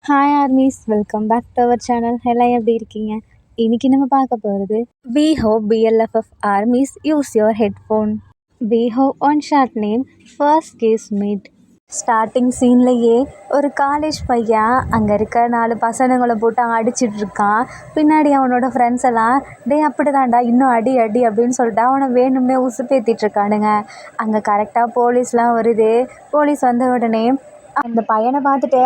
Hi armies, welcome back to our channel. எல்லாம் எப்படி இருக்கீங்க? இன்னைக்கு நம்ம பார்க்க போகிறது we hope PLFF armies use your headphone. We hope one short name first case meet. Starting சீன்லேயே ஒரு காலேஜ் பையன் அங்கே இருக்க 4 பசங்களை போட்டு அடிச்சிட்டு இருக்கான். பின்னாடி அவனோட ஃப்ரெண்ட்ஸ் எல்லாம் டே அப்படி தான்டா இன்னும் அடி அடி அப்படின்னு சொல்லிட்டு அவனை வேணும்னே உசுப்பேத்திட்டு இருக்கானுங்க. அங்கே கரெக்டாக போலீஸ்லாம் வருது. போலீஸ் வந்த உடனே அந்த பையனை பார்த்துட்டு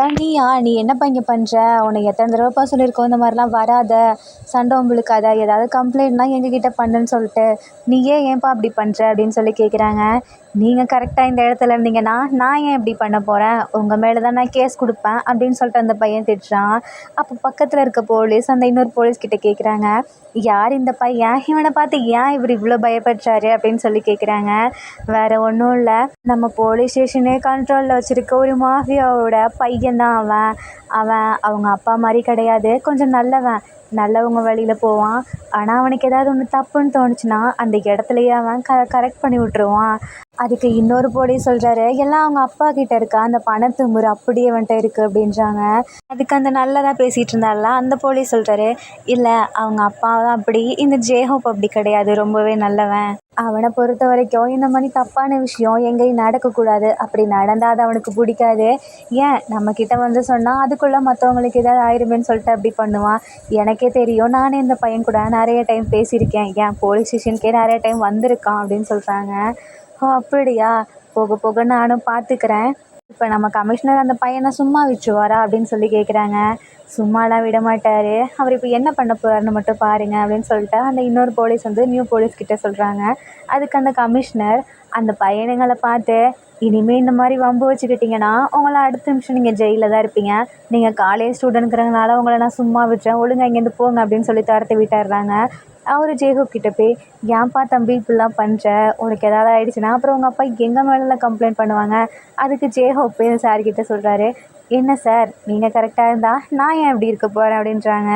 நீ என்னப்பா இங்கே பண்ணுற, உன்னை எத்தனை தடவைப்பா சொல்லியிருக்கோம் இந்த மாதிரிலாம் வராத, சண்டை உங்களுக்காத, ஏதாவது கம்ப்ளைண்ட்னா எங்ககிட்ட பண்ணுன்னு சொல்லிட்டு ஏன்பா அப்படி பண்ணுற அப்படின்னு சொல்லி கேட்குறாங்க. நீங்கள் கரெக்டாக இந்த இடத்துல இருந்தீங்கன்னா நான் ஏன் இப்படி பண்ண போகிறேன், உங்கள் மேலே தான் நான் கேஸ் கொடுப்பேன் அப்படின்னு சொல்லிட்டு அந்த பையன் திட்டுறான். அப்போ பக்கத்தில் இருக்க போலீஸ் அந்த இன்னொரு போலீஸ் கிட்டே கேட்குறாங்க, யார் இந்த பையன், இவனை பார்த்து ஏன் இவர் இவ்வளோ பயப்படுறாரு அப்படின்னு சொல்லி கேட்குறாங்க. வேறு ஒன்றும் இல்லை, நம்ம போலீஸ் ஸ்டேஷனே கண்ட்ரோலில் வச்சுருக்க ஒரு மாஃபியாவோட பையன் தான் அவன். அவங்க அப்பா மாதிரி கிடையாது, கொஞ்சம் நல்லவங்க வழியில் போவான். ஆனால் அவனுக்கு ஏதாவது ஒன்று தப்புன்னு தோணுச்சுன்னா அந்த இடத்துலையே அவன் கரெக்ட் பண்ணி விட்ருவான். அதுக்கு இன்னொரு போலீஸ் சொல்கிறாரு, எல்லாம் அவங்க அப்பா கிட்டே இருக்கா, அந்த பணத்துமுறை அப்படியே வந்துட்டு இருக்குது அப்படின்றாங்க. அதுக்கு அந்த நல்லதாக பேசிகிட்டு இருந்தால அந்த போலீஸ் சொல்கிறாரு, இல்லை அவங்க அப்பா தான் அப்படி, இந்த ஜேஹோப் அப்படி கிடையாது, ரொம்பவே நல்லவன். அவனை பொறுத்த வரைக்கும் இந்த மாதிரி தப்பான விஷயம் எங்கேயும் நடக்கக்கூடாது, அப்படி நடந்தால் அது அவனுக்கு பிடிக்காது. ஏன் நம்மக்கிட்ட வந்து சொன்னால் அதுக்குள்ளே மற்றவங்களுக்கு ஏதாவது ஆயிருமேன்னு சொல்லிட்டு அப்படி பண்ணுவான். எனக்கே தெரியும், நானே இந்த பையன் கூட நிறைய டைம் பேசியிருக்கேன், ஏன் போலீஸ் ஸ்டேஷனுக்கே நிறைய டைம் வந்திருக்கான் அப்படின்னு சொல்கிறாங்க. ஓ அப்படியா, போக போக நானும் பார்த்துக்கிறேன். இப்போ நம்ம கமிஷனர் அந்த பையனை சும்மா விட்டுருவாரா அப்படின்னு சொல்லி கேட்குறாங்க. சும்மாலாம் விட மாட்டார், அவர் இப்போ என்ன பண்ண போகிறாருன்னு மட்டும் பாருங்கள் அப்படின்னு சொல்லிட்டு அந்த இன்னொரு போலீஸ் வந்து நியூ போலீஸ் கிட்டே சொல்கிறாங்க. அதுக்கு அந்த கமிஷனர் அந்த பையனுங்களை பார்த்து, இனிமேல் இந்த மாதிரி வம்பு வச்சுக்கிட்டிங்கன்னா உங்களை அடுத்த நிமிஷம் நீங்கள் ஜெயிலில் தான் இருப்பீங்க, நீங்கள் காலேஜ் ஸ்டூடெண்ட்ங்கிறதுனால உங்களை நான் சும்மா விட்டுறேன், ஒழுங்காக இங்கேருந்து போங்க அப்படின்னு சொல்லி துரத்தி விட்டுறாங்க. அவர் ஜேஹோப் கிட்டே போய், ஏன்ப்பா தம்பி இப்படிலாம் பண்ணுற, உனக்கு ஏதாவது ஆகிடுச்சுன்னா அப்புறம் உங்கள் அப்பா எங்கள் மேலே கம்ப்ளைண்ட் பண்ணுவாங்க. அதுக்கு ஜேஹோப் சார்கிட்ட சொல்கிறாரு, என்ன சார் நீங்கள் கரெக்டாக இருந்தால் நான் ஏன் இப்படி இருக்க போகிறேன் அப்படின்றாங்க.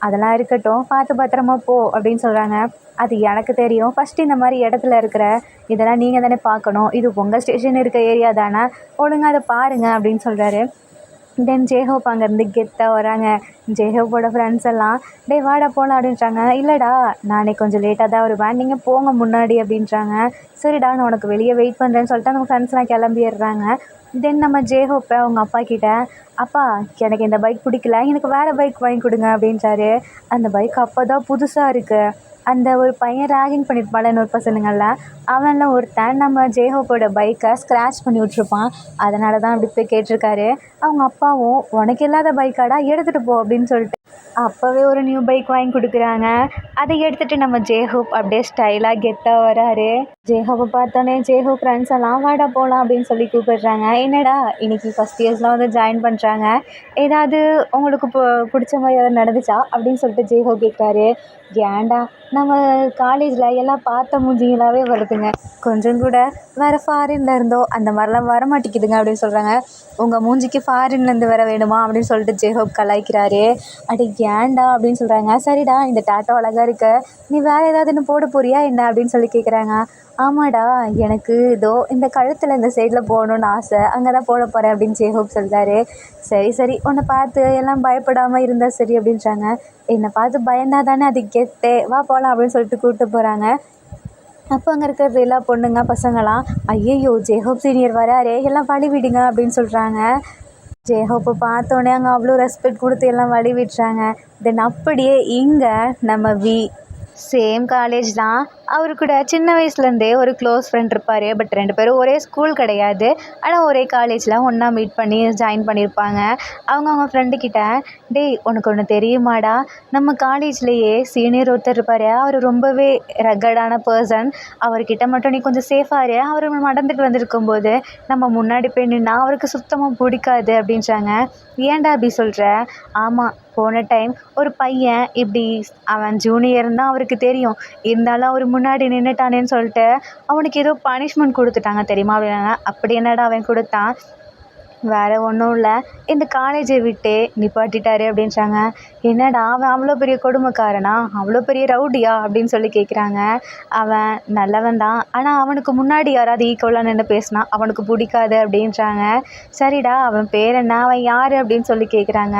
அதெல்லாம் இருக்கட்டும், பார்த்து பத்திரமா போ அப்படின்னு சொல்கிறாங்க. அது எனக்கு தெரியும், ஃபஸ்ட்டு இந்த மாதிரி இடத்துல இருக்கிற இதெல்லாம் நீங்கள் தானே பார்க்கணும், இது உங்கள் ஸ்டேஷன் இருக்க ஏரியா தானே, ஒழுங்காக அதை பாருங்கள் அப்படின்னு சொல்கிறாரு. தென் ஜேஹோப் அங்கேருந்து கெத்தாக வராங்க. ஜேஹோப்போட ஃப்ரெண்ட்ஸ் எல்லாம் டே வாடா போகலாம் அப்படின்றாங்க. இல்லைடா நானே கொஞ்சம் லேட்டாக தான் வருவேன், நீங்கள் போங்க முன்னாடி அப்படின்றாங்க. சரிடா நான் உனக்கு வெளியே வெயிட் பண்ணுறேன்னு சொல்லிட்டு அவங்க ஃப்ரெண்ட்ஸ்லாம் கிளம்பிடுறாங்க. தென் நம்ம ஜேஹோப்பை அவங்க அப்பா கிட்ட, அப்பா எனக்கு இந்த பைக் பிடிக்கல, எனக்கு வேறு பைக் வாங்கி கொடுங்க அப்படின்றாரு. அந்த பைக் அப்போ தான் புதுசாக இருக்குது. அந்த ஒரு பையன் ரேகிங் பண்ணியிருப்பாள் இன்னொரு பசனுங்களில், அவனில் ஒருத்தன் நம்ம ஜேஹோப்போட பைக்கை ஸ்க்ராட்ச் பண்ணி விட்ருப்பான். அதனால தான் அப்படி போய் கேட்டிருக்காரு. அவங்க அப்பாவும் உனக்கு இல்லாத பைக்காடா, எடுத்துகிட்டு போ அப்படின்னு சொல்லிட்டு அப்போவே ஒரு நியூ பைக் வாங்கி கொடுக்குறாங்க. அதை எடுத்துகிட்டு நம்ம ஜேஹோப் அப்படியே ஸ்டைலாக கெத்தாக வராரு. ஜேஹோப்பை பார்த்தோன்னே ஜேஹோப் ஃப்ரெண்ட்ஸ் எல்லாம் வாடா போகலாம் அப்படின்னு சொல்லி கூப்பிடுறாங்க. என்னடா இன்னைக்கு ஃபஸ்ட் இயர்ஸ்லாம் வந்து ஜாயின் பண்ணுறாங்க, ஏதாவது உங்களுக்கு பிடிச்ச மாதிரி ஏதாவது நடந்துச்சா அப்படின்னு சொல்லிட்டு ஜேஹோப் கேட்குறாரு. ஏன்டா நம்ம காலேஜில் எல்லாம் பார்த்த மூஞ்சிங்களாகவே வருதுங்க, கொஞ்சம் கூட வேறு ஃபாரின்ல இருந்தோ அந்த மாதிரிலாம் வரமாட்டேங்குதுங்க அப்படின்னு சொல்கிறாங்க. உங்கள் மூஞ்சிக்கு ஃபாரின்லேருந்து வர வேணுமா அப்படின்னு சொல்லிட்டு ஜேஹோப் கலாய்க்கிறாரு. அடி ஏன்டா அப்படின்னு சொல்கிறாங்க. சரிடா இந்த டாட்டோ அழகாக இருக்க, நீ வேறு ஏதாவதுன்னு போட போறியா என்ன அப்படின்னு சொல்லி கேட்குறாங்க. ஆமாடா எனக்கு இதோ இந்த கழுத்தில் இந்த சைடில் போகணுன்னு ஆசை, அங்கே தான் போட போகிறேன் அப்படின்னு ஜேஹோப் சொல்கிறாரு. சரி உன்னை பார்த்து எல்லாம் பயப்படாமல் இருந்தால் சரி அப்படின்றாங்க. என்னை பார்த்து பயந்தா தானே அது கெத்தே, வா போகலாம் அப்படின்னு சொல்லிட்டு கூப்பிட்டு போகிறாங்க. அப்போ அங்கே இருக்கிறது எல்லா பொண்ணுங்க பசங்களாம், ஐயையோ ஜேஹோப் சீனியர் வராரே, எல்லாம் வழி விடுங்க அப்படின்னு சொல்கிறாங்க. ஜேஹோப்பை பார்த்தோன்னே அங்கே அவ்வளோ ரெஸ்பெக்ட் கொடுத்து எல்லாம் வழி விட்டுறாங்க. தென் அப்படியே இங்கே நம்ம சேம் காலேஜ் தான். அவரு கூட சின்ன வயசுலேருந்தே ஒரு க்ளோஸ் ஃப்ரெண்ட் இருப்பார். பட் 2 பேரும் ஒரே ஸ்கூல் கிடையாது, ஆனால் ஒரே காலேஜில் ஒன்றா மீட் பண்ணி ஜாயின் பண்ணியிருப்பாங்க. அவங்க ஃப்ரெண்டுக்கிட்ட, டேய் உனக்கு ஒன்று தெரியுமாடா, நம்ம காலேஜ்லேயே சீனியர் ஒருத்தர் இருப்பார், அவர் ரொம்பவே ரகடான பர்சன், அவர்கிட்ட மட்டும் நீ கொஞ்சம் சேஃபாக இரு, அவர் நடந்துட்டு வந்திருக்கும்போது நம்ம முன்னாடி போய் நின்னா அவருக்கு சுத்தமாக பிடிக்காது அப்படின்றாங்க. ஏன்டா அப்படி சொல்கிற? ஆமாம் போன டைம் ஒரு பையன் இப்படி, அவன் ஜூனியர்னு தான் அவருக்கு தெரியும், இருந்தாலும் அவர் முன்னாடி நின்றுட்டானேன்னு சொல்லிட்டு அவனுக்கு ஏதோ பனிஷ்மெண்ட் கொடுத்துட்டாங்க தெரியுமா அப்படின்னாங்க. அப்படி என்னடா அவன் கொடுத்தான், வேறு ஒன்றும் இல்லை, இந்த காலேஜை விட்டே நிப்பாட்டிட்டாரு அப்படின்றாங்க. என்னடா அவன் அவ்வளோ பெரிய கொடுமைக்காரனா, அவ்வளோ பெரிய ரவுடியா அப்படின்னு சொல்லி கேட்குறாங்க. அவன் நல்லவன் தான், ஆனால் அவனுக்கு முன்னாடி யாராவது ஈக்குவலாக நின்று பேசினா அவனுக்கு பிடிக்காது அப்படின்றாங்க. சரிடா அவன் பேர் என்ன, அவன் யார் அப்படின்னு சொல்லி கேட்குறாங்க.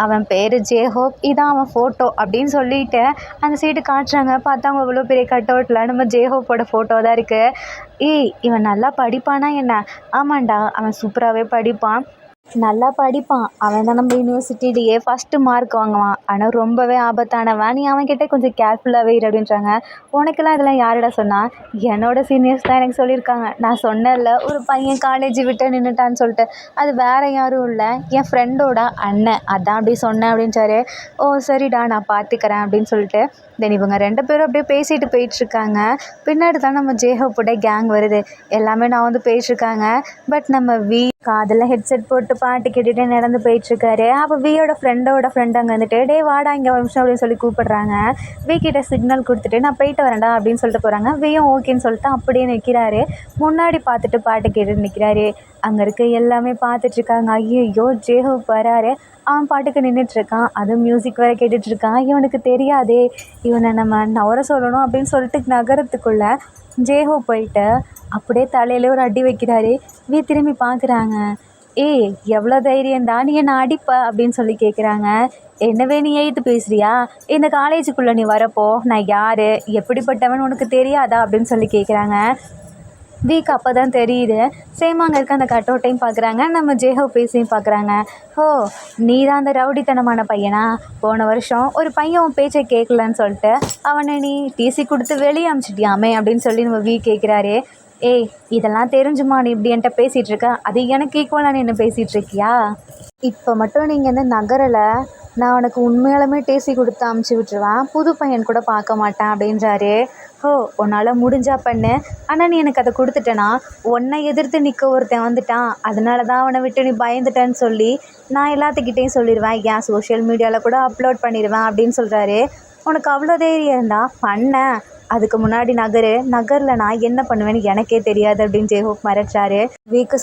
அவன் பேர் ஜேஹோப், இதான் அவன் ஃபோட்டோ அப்படின்னு சொல்லிட்டு அந்த சைடு காட்டுறாங்க. பார்த்தா அவங்க இவ்வளோ பெரிய கட் அவுட்டில் நம்ம ஜேஹோப்போட ஃபோட்டோ தான் இருக்குது. ஏய் இவன் நல்லா படிப்பானா என்ன? ஆமாண்டா அவன் சூப்பராகவே படிப்பான், நல்லா படிப்பான், அவன் தான் நம்ம யூனிவர்சிட்டிலேயே ஃபஸ்ட்டு மார்க் வாங்குவான், ஆனால் ரொம்பவே ஆபத்தானவன், நீ அவன்கிட்ட கொஞ்சம் கேர்ஃபுல்லாகவே இரு அப்படின்றாங்க. உனக்கெல்லாம் இதெல்லாம் யாருடா சொன்னா? என்னோட சீனியர்ஸ் தான் எனக்கு சொல்லியிருக்காங்க. நான் சொன்னேன்ல ஒரு பையன் காலேஜ் விட்டு நின்றுட்டான்னு சொல்லிட்டு, அது வேறு யாரும் இல்லை என் ஃப்ரெண்டோட அண்ணன், அதான் அப்படி சொன்னேன் அப்படின்றாரு. ஓ சரிடா நான் பார்த்துக்கிறேன் அப்படின்னு சொல்லிட்டு தென் இவங்க 2 பேரும் அப்படியே பேசிட்டு போயிட்டுருக்காங்க. பின்னாடி தான் நம்ம ஜேஹோப்போட கேங் வருது. எல்லாமே நான் வந்து போயிட்டுருக்காங்க. பட் நம்ம காதில் ஹெட்செட் போட்டு பாட்டு கேட்டுகிட்டே நடந்து போயிட்டுருக்காரு. அப்போ வியோட ஃப்ரெண்ட் அங்கே வந்துட்டு டே வாடா இங்கே ஒரு நிமிஷம் அப்படின்னு சொல்லி கூப்பிடுறாங்க. கிட்ட சிக்னல் கொடுத்துட்டு நான் போயிட்டு வரேன்டா அப்படின்னு சொல்லிட்டு போகிறாங்க. வியும் ஓகேன்னு சொல்லிட்டு அப்படியே நிற்கிறாரு. முன்னாடி பார்த்துட்டு பாட்டு கேட்டுட்டு நிற்கிறாரு. அங்கே இருக்க எல்லாமே பார்த்துட்ருக்காங்க. ஐயோ ஜேஹோப் வராரு, அவன் பாட்டுக்கு நின்றுட்டுருக்கான், அதுவும் மியூசிக் வேறு கேட்டுட்ருக்கான். இவனுக்கு தெரியாதே இவனை நம்ம நவர சொல்லணும் அப்படின்னு சொல்லிட்டு நகரத்துக்குள்ளே ஜேஹோப் போயிட்டு அப்படியே தலையில ஒரு அடி வைக்கிறாரு. திரும்பி பார்க்குறாங்க. ஏய் எவ்வளோ தைரியம்டா நீ என்னை அடிப்ப அப்படின்னு சொல்லி கேட்குறாங்க. என்னவே நீ எய்த்து பேசுறியா? இந்த காலேஜுக்குள்ளே நீ வரப்போ நான் யார் எப்படிப்பட்டவன் உனக்கு தெரியாதா அப்படின்னு சொல்லி கேட்குறாங்க. அப்போ தான் தெரியுது. சேம் அங்கே இருக்க அந்த கட் அவுட்டையும் பார்க்குறாங்க, நம்ம ஜேஹோப் பேஸையும் பார்க்குறாங்க. ஓ நீ தான் அந்த ரவுடித்தனமான பையனா? போன வருஷம் ஒரு பையன் உன் பேச்சை கேட்கலன்னு சொல்லிட்டு அவனை நீ டிசி கொடுத்து வெளியே அமுச்சிட்டியாமே அப்படின்னு சொல்லி நம்ம கேட்குறாரு. ஏய் இதெல்லாம் தெரிஞ்சுமா நீ இப்படி என்கிட்ட பேசிகிட்டு இருக்க? அது எனக்கு ஈக்குவலாக நீ என்ன பேசிகிட்டு இருக்கியா? இப்போ மட்டும் நீங்கள் இந்த நகரில் நான் உனக்கு உண்மையாலுமே டேசி கொடுத்து அமுச்சு விட்டுருவேன், புது பையன் கூட பார்க்க மாட்டேன் அப்படின்றாரு. ஓ உன்னால் முடிஞ்சா பண்ணு, ஆனால் நீ எனக்கு அதை கொடுத்துட்டேனா உன்னை எதிர்த்து நிற்க ஒருத்தன் வந்துட்டான், அதனால தான் அவனை விட்டு நீ பயந்துட்டேன்னு சொல்லி நான் எல்லாத்துக்கிட்டேயும் சொல்லிடுவேன், ஏன் சோஷியல் மீடியாவில் கூட அப்லோட் பண்ணிடுவேன் அப்படின்னு சொல்கிறாரு. உனக்கு அவ்வளோ தைரியம் இருந்தால் பண்ண, அதுக்கு முன்னாடி நகரில் நான் என்ன பண்ணுவேன்னு எனக்கே தெரியாது அப்படின்னு ஜேஹோப் மிரட்டுறாரு.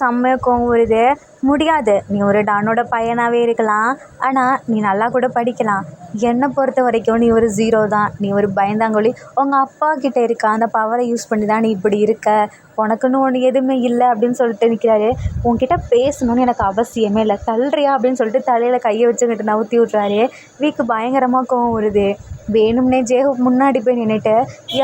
செம்மையாக கோவம் வருது. முடியாது, நீ ஒரு டானோட பையனாகவே இருக்கலாம், ஆனால் நீ நல்லா கூட படிக்கலாம், என்னை பொறுத்த வரைக்கும் நீ ஒரு 0 தான், நீ ஒரு பயந்தாங்கொழி, உங்கள் அப்பா கிட்டே இருக்க அந்த பவரை யூஸ் பண்ணி தான் நீ இப்படி இருக்க, உனக்குன்னு ஒன்று எதுவுமே இல்லை அப்படின்னு சொல்லிட்டு நிற்கிறாரு. உன்கிட்ட பேசணும்னு எனக்கு அவசியமே இல்லை, தள்ளுறியா அப்படின்னு சொல்லிட்டு தலையில் கையை வச்சுக்கிட்டு நவுத்தி விட்றாரு. பயங்கரமாக கோவம் வருது. வேணும்னே ஜேஹோப் முன்னாடி போய் நின்றுட்டு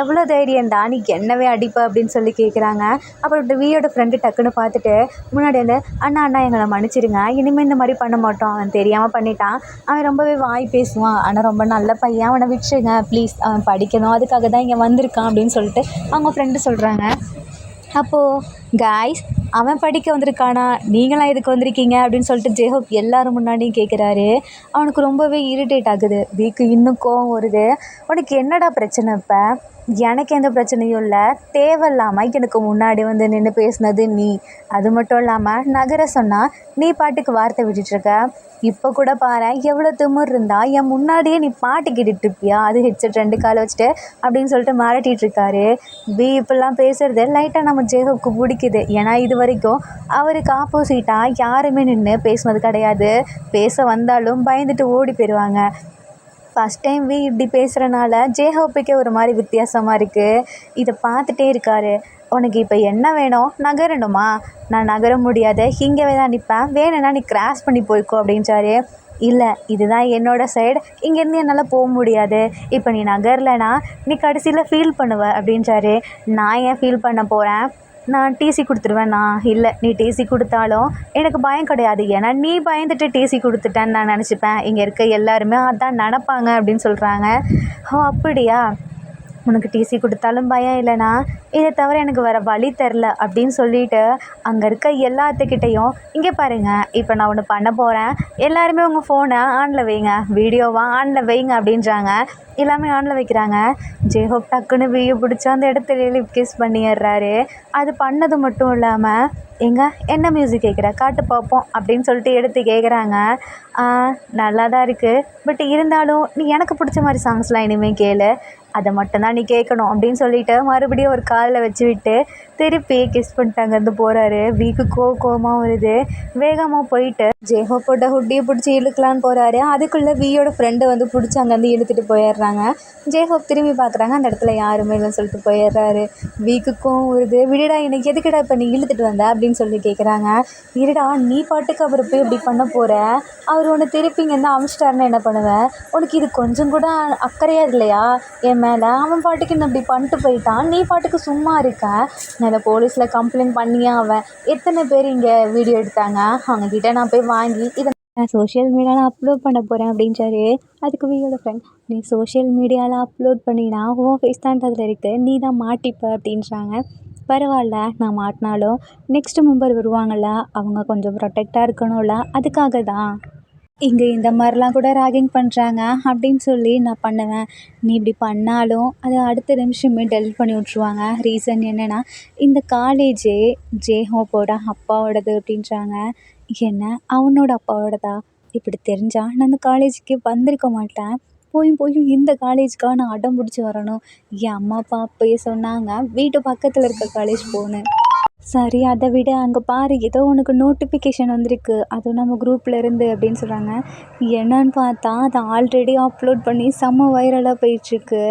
எவ்வளோ தைரியம்டா நீ என்னவே அடிப்ப அப்படின்னு சொல்லி கேட்குறாங்க. அப்புறம் வியோட ஃப்ரெண்டு டக்குன்னு பார்த்துட்டு முன்னாடி வந்து அண்ணா எங்களை மன்னிச்சிடுங்க, இனிமேல் இந்த மாதிரி பண்ண மாட்டோம், அவன் தெரியாமல் பண்ணிட்டான், அவன் ரொம்பவே வாய் பேசுவான், ஆனால் ரொம்ப நல்ல பையன், அவனை விட்டுருங்க ப்ளீஸ், அவன் படிக்கணும் அதுக்காக தான் இங்கே வந்திருக்கான் அப்படின்னு சொல்லிட்டு அவங்க ஃப்ரெண்டு சொல்கிறாங்க. அப்போது காய்ஸ் அவன் படிக்க வந்திருக்கானா, நீங்களாம் எதுக்கு வந்திருக்கீங்க அப்படின்னு சொல்லிட்டு ஜேஹோப் எல்லோரும் முன்னாடியும் கேட்குறாரு. அவனுக்கு ரொம்பவே இரிட்டேட் ஆகுது. இன்னும் கோவம் வருது. உனக்கு என்னடா பிரச்சனை? இப்போ எனக்கு எந்த பிரச்சனையும் இல்லை, தேவையில்லாமல் எனக்கு முன்னாடி வந்து நின்று பேசுனது நீ, அது மட்டும் இல்லாமல் நகர சொன்னால் நீ பாட்டுக்கு வார்த்தை விட்டுட்ருக்க. இப்போ கூட பாரு எவ்வளோ திமிர் இருந்தால் என் முன்னாடியே நீ பாட்டு கேட்டுட்ருப்பியா, அது ஹெட்செட் 2 கால் வச்சுட்டு அப்படின்னு சொல்லிட்டு மிரட்டிகிட்ருக்காரு. இப்படிலாம் பேசுகிறது லைட்டாக நம்ம ஜேஹோப்க்கு பிடிக்குது. ஏன்னா இது வரைக்கும் அவருக்கு ஆப்போசிட்டாக யாருமே நின்று பேசுனது கிடையாது. பேச வந்தாலும் பயந்துட்டு ஓடி போயிடுவாங்க. ஃபஸ்ட் டைம் இப்படி பேசுகிறனால ஜேஹோப்புக்கே ஒரு மாதிரி வித்தியாசமாக இருக்குது. இதை பார்த்துட்டே இருக்காரு. உனக்கு இப்போ என்ன வேணும்? நகரணுமா? நான் நகர முடியாது, இங்கேவே தான் நிற்பேன், வேணும்னா நீ கிராஸ் பண்ணி போய்க்கோ அப்படின்றாரு. இல்லை இதுதான் என்னோடய சைடு, இங்கேருந்து என்னால் போக முடியாது, இப்போ நீ நகரலைனா நீ கடைசியில் ஃபீல் பண்ணுவ அப்படின்றாரு. நான் ஏன் ஃபீல் பண்ண போகிறேன்? நான் டிசி கொடுத்துருவேன். இல்லை நீ டிசி கொடுத்தாலும் எனக்கு பயம் கிடையாது, ஏன்னா நீ பயந்துட்டு டிசி கொடுத்துட்டேன்னு நான் நினச்சிப்பேன், இங்கே இருக்க எல்லாருமே அதான் நினப்பாங்க அப்படின்னு சொல்கிறாங்க. ஓ அப்படியா, உனக்கு டிசி கொடுத்தாலும் பயம் இல்லைனா இதை தவிர எனக்கு வேறு வழி தெரில அப்படின்னு சொல்லிட்டு அங்கே இருக்க எல்லாத்துக்கிட்டேயும் இங்கே பாருங்கள், இப்போ நான் ஒன்று பண்ண போகிறேன், எல்லாருமே உங்கள் ஃபோனை ஆனில் வைங்க, வீடியோவாக ஆனில் வைங்க அப்படின்றாங்க. எல்லாமே ஆனில் வைக்கிறாங்க. ஜேஹோப் டக்குன்னு பிடிச்சி அந்த இடத்துல லிப் கிஸ் பண்ணிடுறாரு. அது பண்ணது மட்டும் இல்லாமல் "ஏங்க என்ன மியூசிக் கேட்குற? காட்டு பார்ப்போம்" அப்படின்னு சொல்லிட்டு எடுத்து கேட்குறாங்க. "ஆ நல்லா தான் இருக்குது. பட் இருந்தாலும் நீ எனக்கு பிடிச்ச மாதிரி சாங்ஸ்லாம் இனிமேல் கேளு. அதை மட்டும்தான் நீ கேட்கணும்" அப்படின்னு சொல்லிட்டு மறுபடியும் ஒரு காதில் வச்சு விட்டு திருப்பி கிஸ் பண்ணிட்டு அங்கேருந்து போகிறாரு. வீக்கு கோவமாக வருது. வேகமாக போயிட்டு ஜேஹோப்போட ஹுட்டியை பிடிச்சி இழுக்கலான்னு போகிறாரு. அதுக்குள்ளே வியோட ஃப்ரெண்டு வந்து பிடிச்சி அங்கேருந்து இழுத்துட்டு போயிடுறாங்க. ஜேஹோப் திரும்பி பார்க்குறாங்க, அந்த இடத்துல யாருமே இல்லைன்னு சொல்லிட்டு போயிடுறாரு. வீக்கு கோவம் வருது. "விடுடா, எனக்கு எதுக்குடா இப்போ நீ இழுத்துட்டு வந்த?" அப்படின்னு சொல்லி கேட்குறாங்க. "இருடா, நீ பாட்டுக்கு அப்புறம் போய் இப்படி பண்ண போகிற, அவர் உன்னை திருப்பி இங்கேருந்து அமிச்சிட்டாருன்னு என்ன பண்ணுவேன்? உனக்கு இது கொஞ்சம் கூட அக்கறையாக இல்லையா என் மேலே? அவன் பாட்டுக்கு என்ன இப்படி பண்ணிட்டு போயிட்டான், நீ பாட்டுக்கு சும்மா இருக்க. நான் இதை போலீஸில் கம்ப்ளைண்ட் பண்ணியே அவன். எத்தனை பேர் இங்கே வீடியோ எடுத்தாங்க, அவங்கக்கிட்ட நான் போய் வாங்கி இதை நான் சோஷியல் மீடியாவில் அப்லோட் பண்ண போகிறேன்" அப்படின்றாரு. அதுக்கு வியோட ஃப்ரெண்ட், "நீ சோஷியல் மீடியாவில் அப்லோட் பண்ணினா உன் ஃபேஸ் தான் அதில் இருக்குது, நீ தான் மாட்டிப்ப" அப்படின்றாங்க. "பரவாயில்ல, நான் மாட்டினாலும் நெக்ஸ்ட்டு மெம்பர் வருவாங்கள்ல, அவங்க கொஞ்சம் ப்ரொடெக்டாக இருக்கணும்ல, அதுக்காக தான். இங்கே இந்த மாதிரிலாம் கூட ராகிங் பண்ணுறாங்க அப்படின்னு சொல்லி நான் பண்ணுவேன். நீ இப்படி பண்ணாலும் அதை அடுத்த நிமிஷமே டெலிட் பண்ணி விட்ருவாங்க. ரீசன் என்னென்னா, இந்த காலேஜே ஜேஹோப்போட அப்பாவோடது" அப்படின்றாங்க. "என்ன, அவனோட அப்பாவோடதா? இப்படி தெரிஞ்சால் நான் அந்த காலேஜுக்கே வந்திருக்க மாட்டேன். போயும் போயும் இந்த காலேஜுக்காக நான் அடம் பிடிச்சி வரணும். என் அம்மா அப்பா அப்பயே சொன்னாங்க, வீட்டு பக்கத்தில் இருக்க காலேஜ் போன்னு. சரி, அதை விட அங்கே பாரு, ஏதோ உனக்கு நோட்டிஃபிகேஷன் வந்திருக்கு, அதுவும் நம்ம குரூப்பில் இருந்து" அப்படின்னு சொல்கிறாங்க. என்னன்னு பார்த்தா அதை ஆல்ரெடி அப்லோட் பண்ணி செம்ம வைரலாக போயிட்டுருக்கு.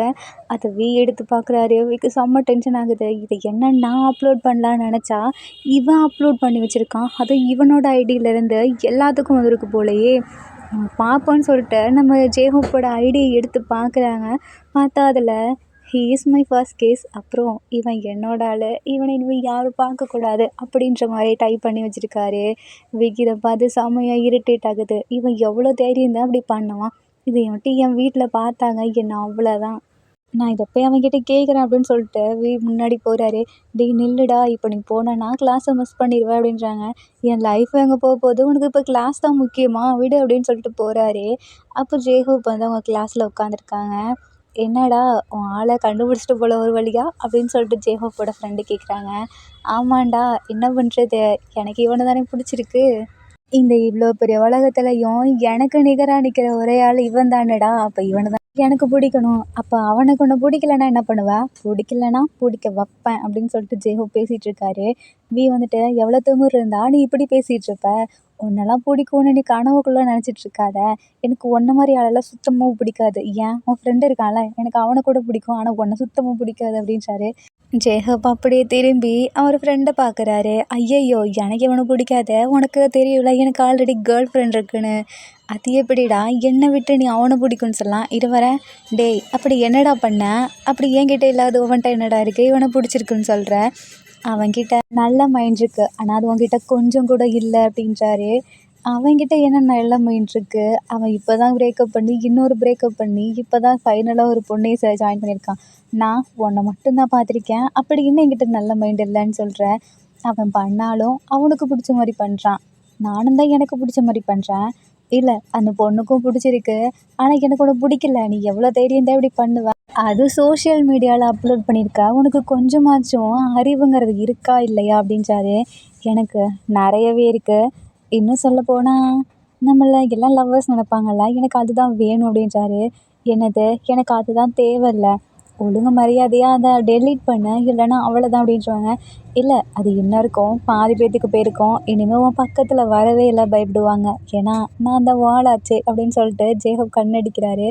அதை எடுத்து பார்க்குறாரு. செம்ம டென்ஷன் ஆகுது. இதை என்ன நான் அப்லோட் பண்ணலான்னு நினச்சா இவன் அப்லோட் பண்ணி வச்சுருக்கான். அதுவும் இவனோட ஐடியிலேருந்து எல்லாத்துக்கும் வந்திருக்கு போலயே. பார்ப்போன்னு சொல்லிட்டு நம்ம ஜேஹோப்போட ஐடியை எடுத்து பார்க்குறாங்க. பார்த்தா அதில் "he is my first case, அப்புறம் இவன் என்னோட ஆள், இவனை இனிமேல் யாரும் பார்க்கக்கூடாது" அப்படின்ற மாதிரி டைப் பண்ணி வச்சுருக்காரு. இதை பார்த்து செம்மையாக இரிட்டேட் ஆகுது. இவன் எவ்வளோ தைரியம் தான் அப்படி பண்ணுவான்? இதை மட்டும் என் வீட்டில் பார்த்தாங்க என்ன அவ்வளோதான். நான் இதை போய் அவன்கிட்ட கேட்குறேன் அப்படின்னு சொல்லிட்டு முன்னாடி போகிறாரு. "டேய் நில்லுடா, இப்போ நீ போனேன்னா கிளாஸை மிஸ் பண்ணிடுவேன்" அப்படின்றாங்க. "என் லைஃப் எங்கே போக போகுது, உனக்கு இப்போ கிளாஸ் தான் முக்கியமா, விடு" அப்படின்னு சொல்லிட்டு போகிறாரு. அப்போ ஜேஹோப் வந்து அவங்க கிளாஸில் உட்காந்துருக்காங்க. "என்னடா, உன் ஆளை கண்டுபிடிச்சிட்டு போல ஒரு வழியா" அப்படின்னு சொல்லிட்டு ஜேஹோப்போட ஃப்ரெண்டு கேட்குறாங்க. "ஆமாண்டா, என்ன பண்ணுறது, எனக்கு இவனை தானே பிடிச்சிருக்கு. இந்த இவ்வளோ பெரிய உலகத்துலையும் எனக்கு நிகராக நிற்கிற ஒரே ஆள் இவன் தானேடா. அப்போ இவனை தான் எனக்கு பிடிக்கணும். அப்போ அவனுக்கு ஒன்று பிடிக்கலன்னா என்ன பண்ணுவேன்? பிடிக்கலன்னா பிடிக்க வைப்பேன்" அப்படின்னு சொல்லிட்டு ஜேஹோப் பேசிகிட்டு இருக்காரு. வந்துட்டு, "எவ்வளோ திமிரு இருந்தா நீ இப்படி பேசிகிட்டு இருப்ப? உன்னெல்லாம் பிடிக்கும்னு நீ கனவுக்குள்ளே நினச்சிட்டு இருக்காத. எனக்கு உன்ன மாதிரி ஆளெல்லாம் சுத்தமாக பிடிக்காது. ஏன், உன் ஃப்ரெண்டு இருக்கான்ல, எனக்கு அவனை கூட பிடிக்கும், ஆனால் உன்னை சுத்தமாக பிடிக்காது" அப்படின்றாரு. ஜேஹப் அப்படியே திரும்பி அவர் ஃப்ரெண்டை பார்க்குறாரு. "ஐயையோ, எனக்கு இவனை பிடிக்காத, உனக்கு தெரியும்ல எனக்கு ஆல்ரெடி கேர்ள் ஃப்ரெண்ட் இருக்குன்னு. அது எப்படிடா என்னை விட்டு நீ அவனை பிடிக்கும்னு சொல்லலாம்? இரு வரேன். டேய், அப்படி என்னடா பண்ண? அப்படி என்கிட்ட இல்லாத உன்கிட்ட என்னடா இருக்குது இவனை பிடிச்சிருக்குன்னு சொல்கிற? அவன்கிட்ட நல்ல மைண்ட் இருக்குது, ஆனால் அது உன்கிட்ட கொஞ்சம் கூட இல்லை" அப்படின்றாரு. அவன்கிட்ட என்ன நல்ல மைண்ட் இருக்குது? அவன் இப்போ தான் பிரேக்கப் பண்ணி இன்னொரு பிரேக்கப் பண்ணி இப்போ தான் ஃபைனலாக ஒரு பொண்ணையும் ஜாயின் பண்ணியிருக்கான். நான் உன்னை மட்டும்தான் பார்த்துருக்கேன், அப்படி இன்னும் என்கிட்ட நல்ல மைண்ட் இல்லைன்னு சொல்கிறேன். அவன் பண்ணாலும் அவனுக்கு பிடிச்ச மாதிரி பண்ணுறான், நானும் தான் எனக்கு பிடிச்ச மாதிரி பண்ணுறேன். இல்லை, அந்த பொண்ணுக்கும் பிடிச்சிருக்கு, ஆனால் எனக்கு ஒன்று பிடிக்கல. நீ எவ்வளோ தைரியம் தான் இப்படி பண்ணுவ? அது சோஷியல் மீடியாவில் அப்லோட் பண்ணியிருக்கா, உனக்கு கொஞ்சமாச்சும் அறிவுங்கிறது இருக்கா இல்லையா அப்படின்றாரு. "எனக்கு நிறையவே இருக்குது. இன்னும் சொல்லப்போனால் நம்மள எல்லாம் லவ்வர்ஸ் நினைப்பாங்கல்ல, எனக்கு அதுதான் வேணும்" அப்படின்றாரு. "என்னது, எனக்கு அதுதான் தேவையில்ல, ஒழுங்கு மரியாதையாக அதை டெலீட் பண்ணு, இல்லைன்னா அவ்வளோதான்" அப்படின்றாங்க. "இல்லை, அது இன்னும் இருக்கும், பாதி பேத்துக்கு போயிருக்கோம், இனிமேல் உன் பக்கத்தில் வரவே இல்லை, பயப்படுவாங்க. ஏன்னா நான் அந்த வாளாச்சே" அப்படின்னு சொல்லிட்டு ஜேஹப் கண்ணடிக்கிறாரு.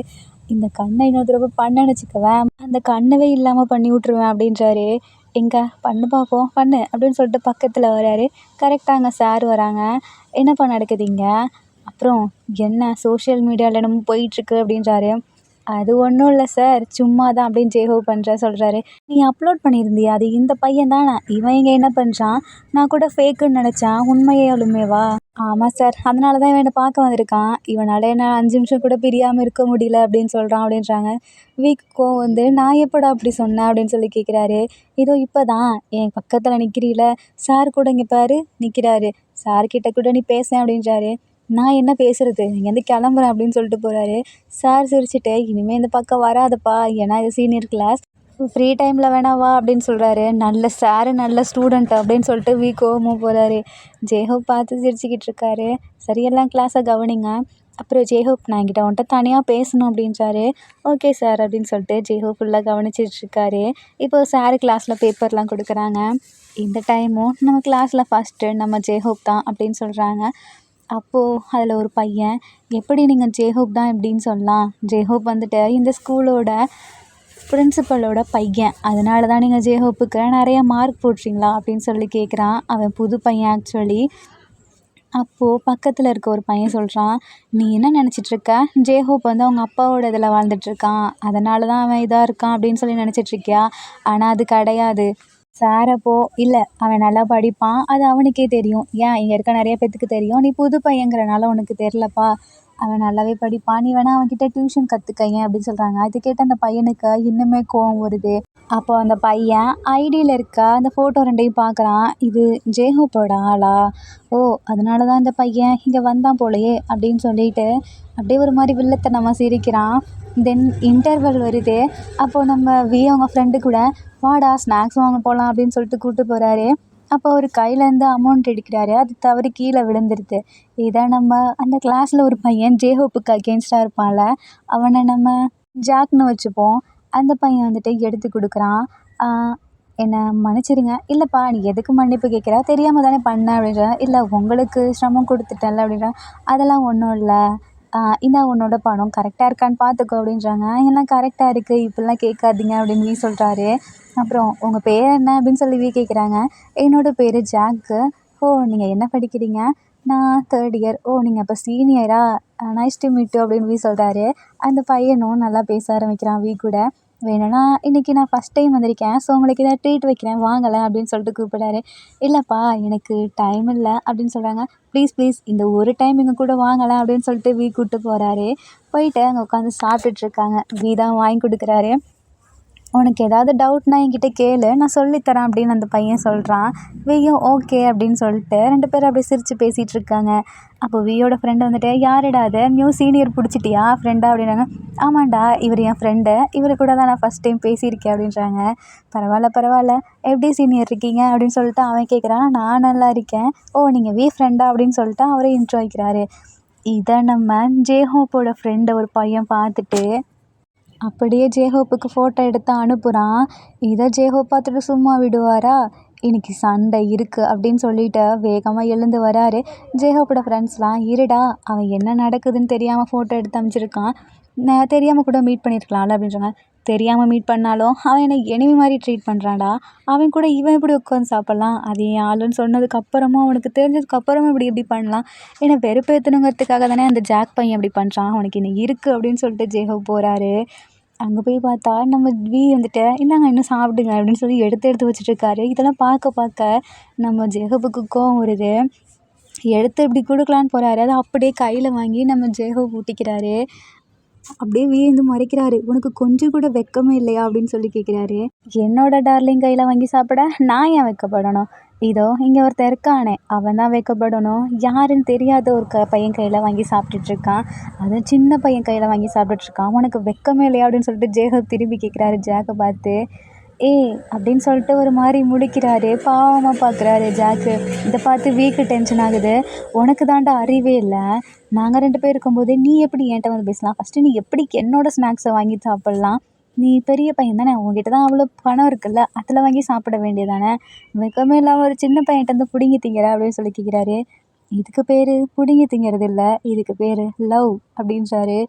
"இந்த கண்ணை இன்னொரு தடவை பண்ணேன்னு வச்சுக்கவேன், அந்த கண்ணவே இல்லாமல் பண்ணி விட்ருவேன்" அப்படின்றாரு. "எங்க பண்ணு பார்ப்போம், பண்ணு" அப்படின்னு சொல்லிட்டு பக்கத்தில் வராரு. கரெக்டாக அங்கே சார் வராங்க. "என்னப்பா நடக்குது இங்கே? அப்புறம் என்ன சோஷியல் மீடியாவில் என்னமோ போயிட்டுருக்கு" அப்படின்றாரு. "அது ஒன்றும் இல்லை சார், சும்மா தான்" அப்படின்னு ஜேஹோப் சொல்கிறாரு. "நீ அப்லோட் பண்ணியிருந்தியா, அது இந்த பையன் தானே, இவன் இங்கே என்ன பண்ணுறான்? நான் கூட ஃபேக்குன்னு நினச்சேன், உண்மையாலுமேவா?" "ஆமாம் சார், அதனால தான் இவன் என்னை பார்க்க வந்திருக்கான், இவனால் என்ன 5 நிமிஷம் கூட பிரியாமல் இருக்க முடியல" அப்படின்னு சொல்கிறான் அப்படின்றாங்க. வீக்குக்கும் வந்து "நான் எப்படா அப்படி சொன்னேன்" அப்படின்னு சொல்லி கேட்குறாரு. "இதோ இப்போ தான் என் பக்கத்தில் நிற்கிறீல, சார் கூட இங்கே பாரு நிற்கிறாரு, சார்கிட்ட கூட நீ பேசேன்" அப்படின்றாரு. "நான் என்ன பேசுறது, இங்கேருந்து கிளம்புறேன்" அப்படின்னு சொல்லிட்டு போகிறாரு. சார் சிரிச்சுட்டு, "இனிமேல் இந்த பக்கம் வராதப்பா, ஏன்னா இது சீனியர் கிளாஸ், ஃப்ரீ டைமில் வேணா வா அப்படின்னு சொல்கிறாரு. நல்ல சார் நல்ல ஸ்டூடெண்ட் அப்படின்னு சொல்லிட்டு கோவமும் போகிறாரு. ஜேஹோப் பார்த்து சிரிச்சுக்கிட்டு இருக்காரு. சரி எல்லாம் கிளாஸை கவனிங்க. அப்புறம் ஜேஹோப் நான் என்கிட்ட உன்கிட்ட தனியாக பேசணும் அப்படின்றாரு. ஓகே சார் அப்படின்னு சொல்லிட்டு ஜேஹோப் ஃபுல்லாக கவனிச்சிட்டு இருக்காரு. இப்போ சார் கிளாஸில் பேப்பர்லாம் கொடுக்குறாங்க. இந்த டைமும் நம்ம கிளாஸில் ஃபஸ்ட்டு நம்ம ஜேஹோப் தான் அப்படின்னு சொல்கிறாங்க. அப்போது அதில் ஒரு பையன், எப்படி நீங்கள் ஜேஹோப் தான் எப்படின்னு சொல்லலாம்? ஜேஹோப் வந்துட்டு இந்த ஸ்கூலோட பிரின்சிபலோட பையன். அதனால தான் நீங்கள் ஜேஹோப்புக்கு நிறைய மார்க் போடுறீங்களா அப்படின்னு சொல்லி கேட்குறான். அவன் புது பையன் ஆக்சுவலி. அப்போது பக்கத்தில் இருக்க ஒரு பையன் சொல்கிறான், நீ என்ன நினச்சிட்ருக்க? ஜேஹோப் வந்து அவங்க அப்பாவோட இதில் வாழ்ந்துட்டுருக்கான், அதனால தான் அவன் இதாக இருக்கான் அப்படின்னு சொல்லி நினச்சிட்ருக்கியா? ஆனால் அது கிடையாது. சார் அப்போது இல்லை, அவன் நல்லா படிப்பான், அது அவனுக்கே தெரியும். ஏன் இங்கே இருக்க நிறைய பேத்துக்கு தெரியும், நீ புது பையங்கிறனால உனக்கு தெரிலப்பா. அவன் நல்லாவே படிப்பான், நீ வேணா அவன்கிட்ட டியூஷன் கற்றுக்கையன் அப்படின்னு சொல்கிறாங்க. அது கேட்டு அந்த பையனுக்கு இன்னுமே கோவம் வருது. அப்போ அந்த பையன் ஐடியில் இருக்க அந்த ஃபோட்டோ ரெண்டையும் பார்க்குறான். இது ஜேஹோப்போட ஆளா? ஓ, அதனால தான் இந்த பையன் இங்கே வந்தான் போலயே அப்படின்னு சொல்லிட்டு அப்படியே ஒரு மாதிரி வில்லத்தனமாக சிரிக்கிறான். தென் இன்டர்வல் வருது. அப்போது நம்ம அவங்க ஃப்ரெண்டு கூட வாடா ஸ்நாக்ஸ் வாங்க போகலாம் அப்படின்னு சொல்லிட்டு கூப்பிட்டு போகிறாரு. அப்போ அவர் கையிலேருந்து அமௌண்ட் எடுக்கிறாரு. அது தவறி கீழே விழுந்துருது. இதை நம்ம அந்த கிளாஸில் ஒரு பையன் ஜேஹோப்புக்கு அகெயின்ஸ்டாக இருப்பான்ல, அவனை நம்ம ஜாக்னு வச்சுப்போம். அந்த பையன் வந்துட்டு எடுத்து கொடுக்குறான். என்னை மன்னிச்சிடுங்க. இல்லைப்பா நீ எதுக்கு மன்னிப்பு கேட்குற? தெரியாமல் தானே பண்ணேன் அப்படின்றான். இல்லை உங்களுக்கு சிரமம் கொடுத்துட்டேன்ல அப்படின்றான். அதெல்லாம் ஒன்றும் இல்லை, இந்தா உன்னோட பணம் கரெக்டாக இருக்கான்னு பார்த்துக்கோ அப்படின்றாங்க. எல்லாம் கரெக்டாக இருக்குது, இப்படிலாம் கேட்காதீங்க அப்படின்னு சொல்கிறாரு. அப்புறம் உங்கள் பேர் என்ன அப்படின்னு சொல்லி கேட்குறாங்க. என்னோடய பேர் ஜாக்கு. ஓ, நீங்கள் என்ன படிக்கிறீங்க? நான் 3rd இயர். ஓ, நீங்கள் அப்போ சீனியரா? நைஸ் டு மீட் யூ அப்படின்னு சொல்கிறாரு. அந்த பையனும் நல்லா பேச ஆரம்பிக்கிறான் கூட. வேணும்னா இன்றைக்கி நான் ஃபஸ்ட் டைம் வந்திருக்கேன், ஸோ உங்களுக்கு ஏதாவது ட்ரீட் வைக்கிறேன் வாங்கலை அப்படின்னு சொல்லிட்டு கூப்பிடாரு. இல்லைப்பா எனக்கு டைம் இல்லை அப்படின்னு சொல்கிறாங்க. ப்ளீஸ் இந்த ஒரு டைம் எங்கள் கூட வாங்கலை அப்படின்னு சொல்லிட்டு கூப்பிட்டு போகிறாரு. போயிட்டு அங்கே உட்காந்து சாப்பிட்டுட்ருக்காங்க. தான் வாங்கி கொடுக்குறாரு. உனக்கு ஏதாவது டவுட்னா என்கிட்ட கேளு, நான் சொல்லித்தரேன் அப்படின்னு அந்த பையன் சொல்கிறான். வியும் ஓகே அப்படின்னு சொல்லிட்டு 2 பேரும் அப்படியே சிரித்து பேசிகிட்டு இருக்காங்க. அப்போ வியோட ஃப்ரெண்டு வந்துட்டு, யாருடா அது நியூ சீனியர் பிடிச்சிட்டியா ஃப்ரெண்டா அப்படின்னாங்க. ஆமாண்டா, இவர் என் ஃப்ரெண்டு, இவர் கூட தான் நான் ஃபஸ்ட் டைம் பேசியிருக்கேன் அப்படின்றாங்க. பரவாயில்ல, எப்படி சீனியர் இருக்கீங்க அப்படின்னு சொல்லிட்டு அவன் கேட்குறான். நான் நல்லா இருக்கேன். ஓ, நீங்கள் ஃப்ரெண்டா அப்படின்னு சொல்லிட்டு அவரே இன்ட்ரோ வைக்கிறாரு. இதை நம்ம ஜேஹோப்போட ஃப்ரெண்டை ஒரு பையன் பார்த்துட்டு அப்படியே ஜேஹோப்புக்கு ஃபோட்டோ எடுத்து அனுப்புகிறான். இதை ஜேஹோப் பார்த்துட்டு சும்மா விடுவாரா? இன்னைக்கு சண்டை இருக்குது அப்படின்னு சொல்லிட்டு வேகமாக எழுந்து வராரு. ஜேஹோப்போட ஃப்ரெண்ட்ஸ்லாம், இருடா அவன் என்ன நடக்குதுன்னு தெரியாமல் ஃபோட்டோ எடுத்து அனுப்பிச்சிருக்கான், நான் தெரியாமல் கூட மீட் பண்ணியிருக்கலாம்ல அப்படின்றாங்க. தெரியாமல் மீட் பண்ணாலும் அவன் என்னை எனிமி மாதிரி ட்ரீட் பண்ணுறான்டா, அவன் கூட இவன் எப்படி உட்காந்து சாப்பிட்லாம்? அது என் ஆளுன்னு சொன்னதுக்கப்புறமும் அவனுக்கு தெரிஞ்சதுக்கப்புறமும் இப்படி பண்ணலாம். என்னை வெறுப்பேற்றணுங்கிறதுக்காக தானே அந்த ஜாக் பையன் இப்படி பண்ணுறான், அவனுக்கு என்ன இருக்குது அப்படின்னு சொல்லிட்டு ஜேஹோப் போகிறாரு. அங்கே போய் பார்த்தா நம்ம வந்துட்டு, இந்தாங்க இன்னும் சாப்பிடுங்க அப்படின்னு சொல்லி எடுத்து வச்சுட்ருக்காரு. இதெல்லாம் பார்க்க நம்ம ஜேஹோப்புக்கு கோவம் வருது. எடுத்து இப்படி கொடுக்கலான்னு போகிறாரு. அதை அப்படியே கையில் வாங்கி நம்ம ஜேஹோப் ஊட்டிக்கிறாரு. அப்படியே வியந்து மறைக்கிறாரு. உனக்கு கொஞ்சம் கூட வெக்கமே இல்லையா அப்படின்னு சொல்லி கேட்குறாரு. என்னோட டார்லிங் கையில் வாங்கி சாப்பிட நான் ஏன் வெக்கப்படணும்? இதோ இங்கே ஒருத்தன் இருக்கானே அவன் தான் வெக்கப்படணும். யாருன்னு தெரியாத ஒரு பையன் கையில் வாங்கி சாப்பிட்டுட்ருக்கான், அதுவும் சின்ன பையன் கையில் வாங்கி சாப்பிட்டுட்ருக்கான். உனக்கு வெக்கமே இல்லையா அப்படின்னு சொல்லிட்டு ஜேஹோப் திரும்பி கேட்குறாரு ஜாக்கை பார்த்து. அப்படின்னு சொல்லிட்டு ஒரு மாதிரி முழிக்கிறாரு. பாவமாக பார்க்குறாரு ஜாக்கு. இதை பார்த்து வீக்கு டென்ஷன் ஆகுது. உனக்கு தாண்டா அறிவே இல்லை, நாங்கள் 2 பேர் இருக்கும்போது நீ எப்படி என்கிட்ட வந்து பேசலாம்? ஃபஸ்ட்டு நீ எப்படி என்னோடய ஸ்நாக்ஸை வாங்கி சாப்பிட்லாம்? நீ பெரிய பையன் தானே, உங்ககிட்ட தான் அவ்வளோ பணம் இருக்குல்ல, அதில் வாங்கி சாப்பிட வேண்டியதானே? வெக்கமே இல்லாமல் ஒரு சின்ன பையன்கிட்ட வந்து பிடுங்கி திங்கிற அப்படின்னு சொல்லி கேட்குறாரு. இதுக்கு பேர் பிடுங்கி திங்கிறது இல்லை, இதுக்கு பேர் லவ் அப்படின்றாரு.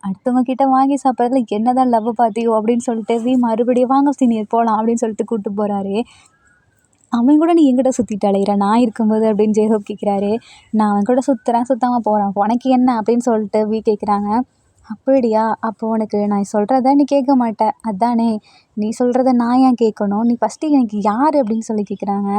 அடுத்தவங்க கிட்ட வாங்கி சாப்பிட்றதுல என்னதான் லவ் பார்த்தியோ அப்படின்னு சொல்லிட்டு மறுபடியும் வாங்க சீனியர் போகலாம் அப்படின்னு சொல்லிட்டு கூப்பிட்டு போகிறாரு. அவன் கூட நீ எங்கிட்ட சுற்றிட்டு அலையிற நான் இருக்கும்போது அப்படின்னு ஜேஹோப் கேட்குறாரு. நான் அவன் கூட சுத்தாமல் போகிறான், உனக்கு என்ன அப்படின்னு சொல்லிட்டு கேட்குறாங்க. அப்படியா, அப்போ உனக்கு நான் சொல்கிறத நீ கேட்க மாட்டேன் அதானே? நீ சொல்கிறத நான் ஏன் கேட்கணும்? நீ ஃபஸ்ட்டு எனக்கு யார் அப்படின்னு சொல்லி கேட்குறாங்க.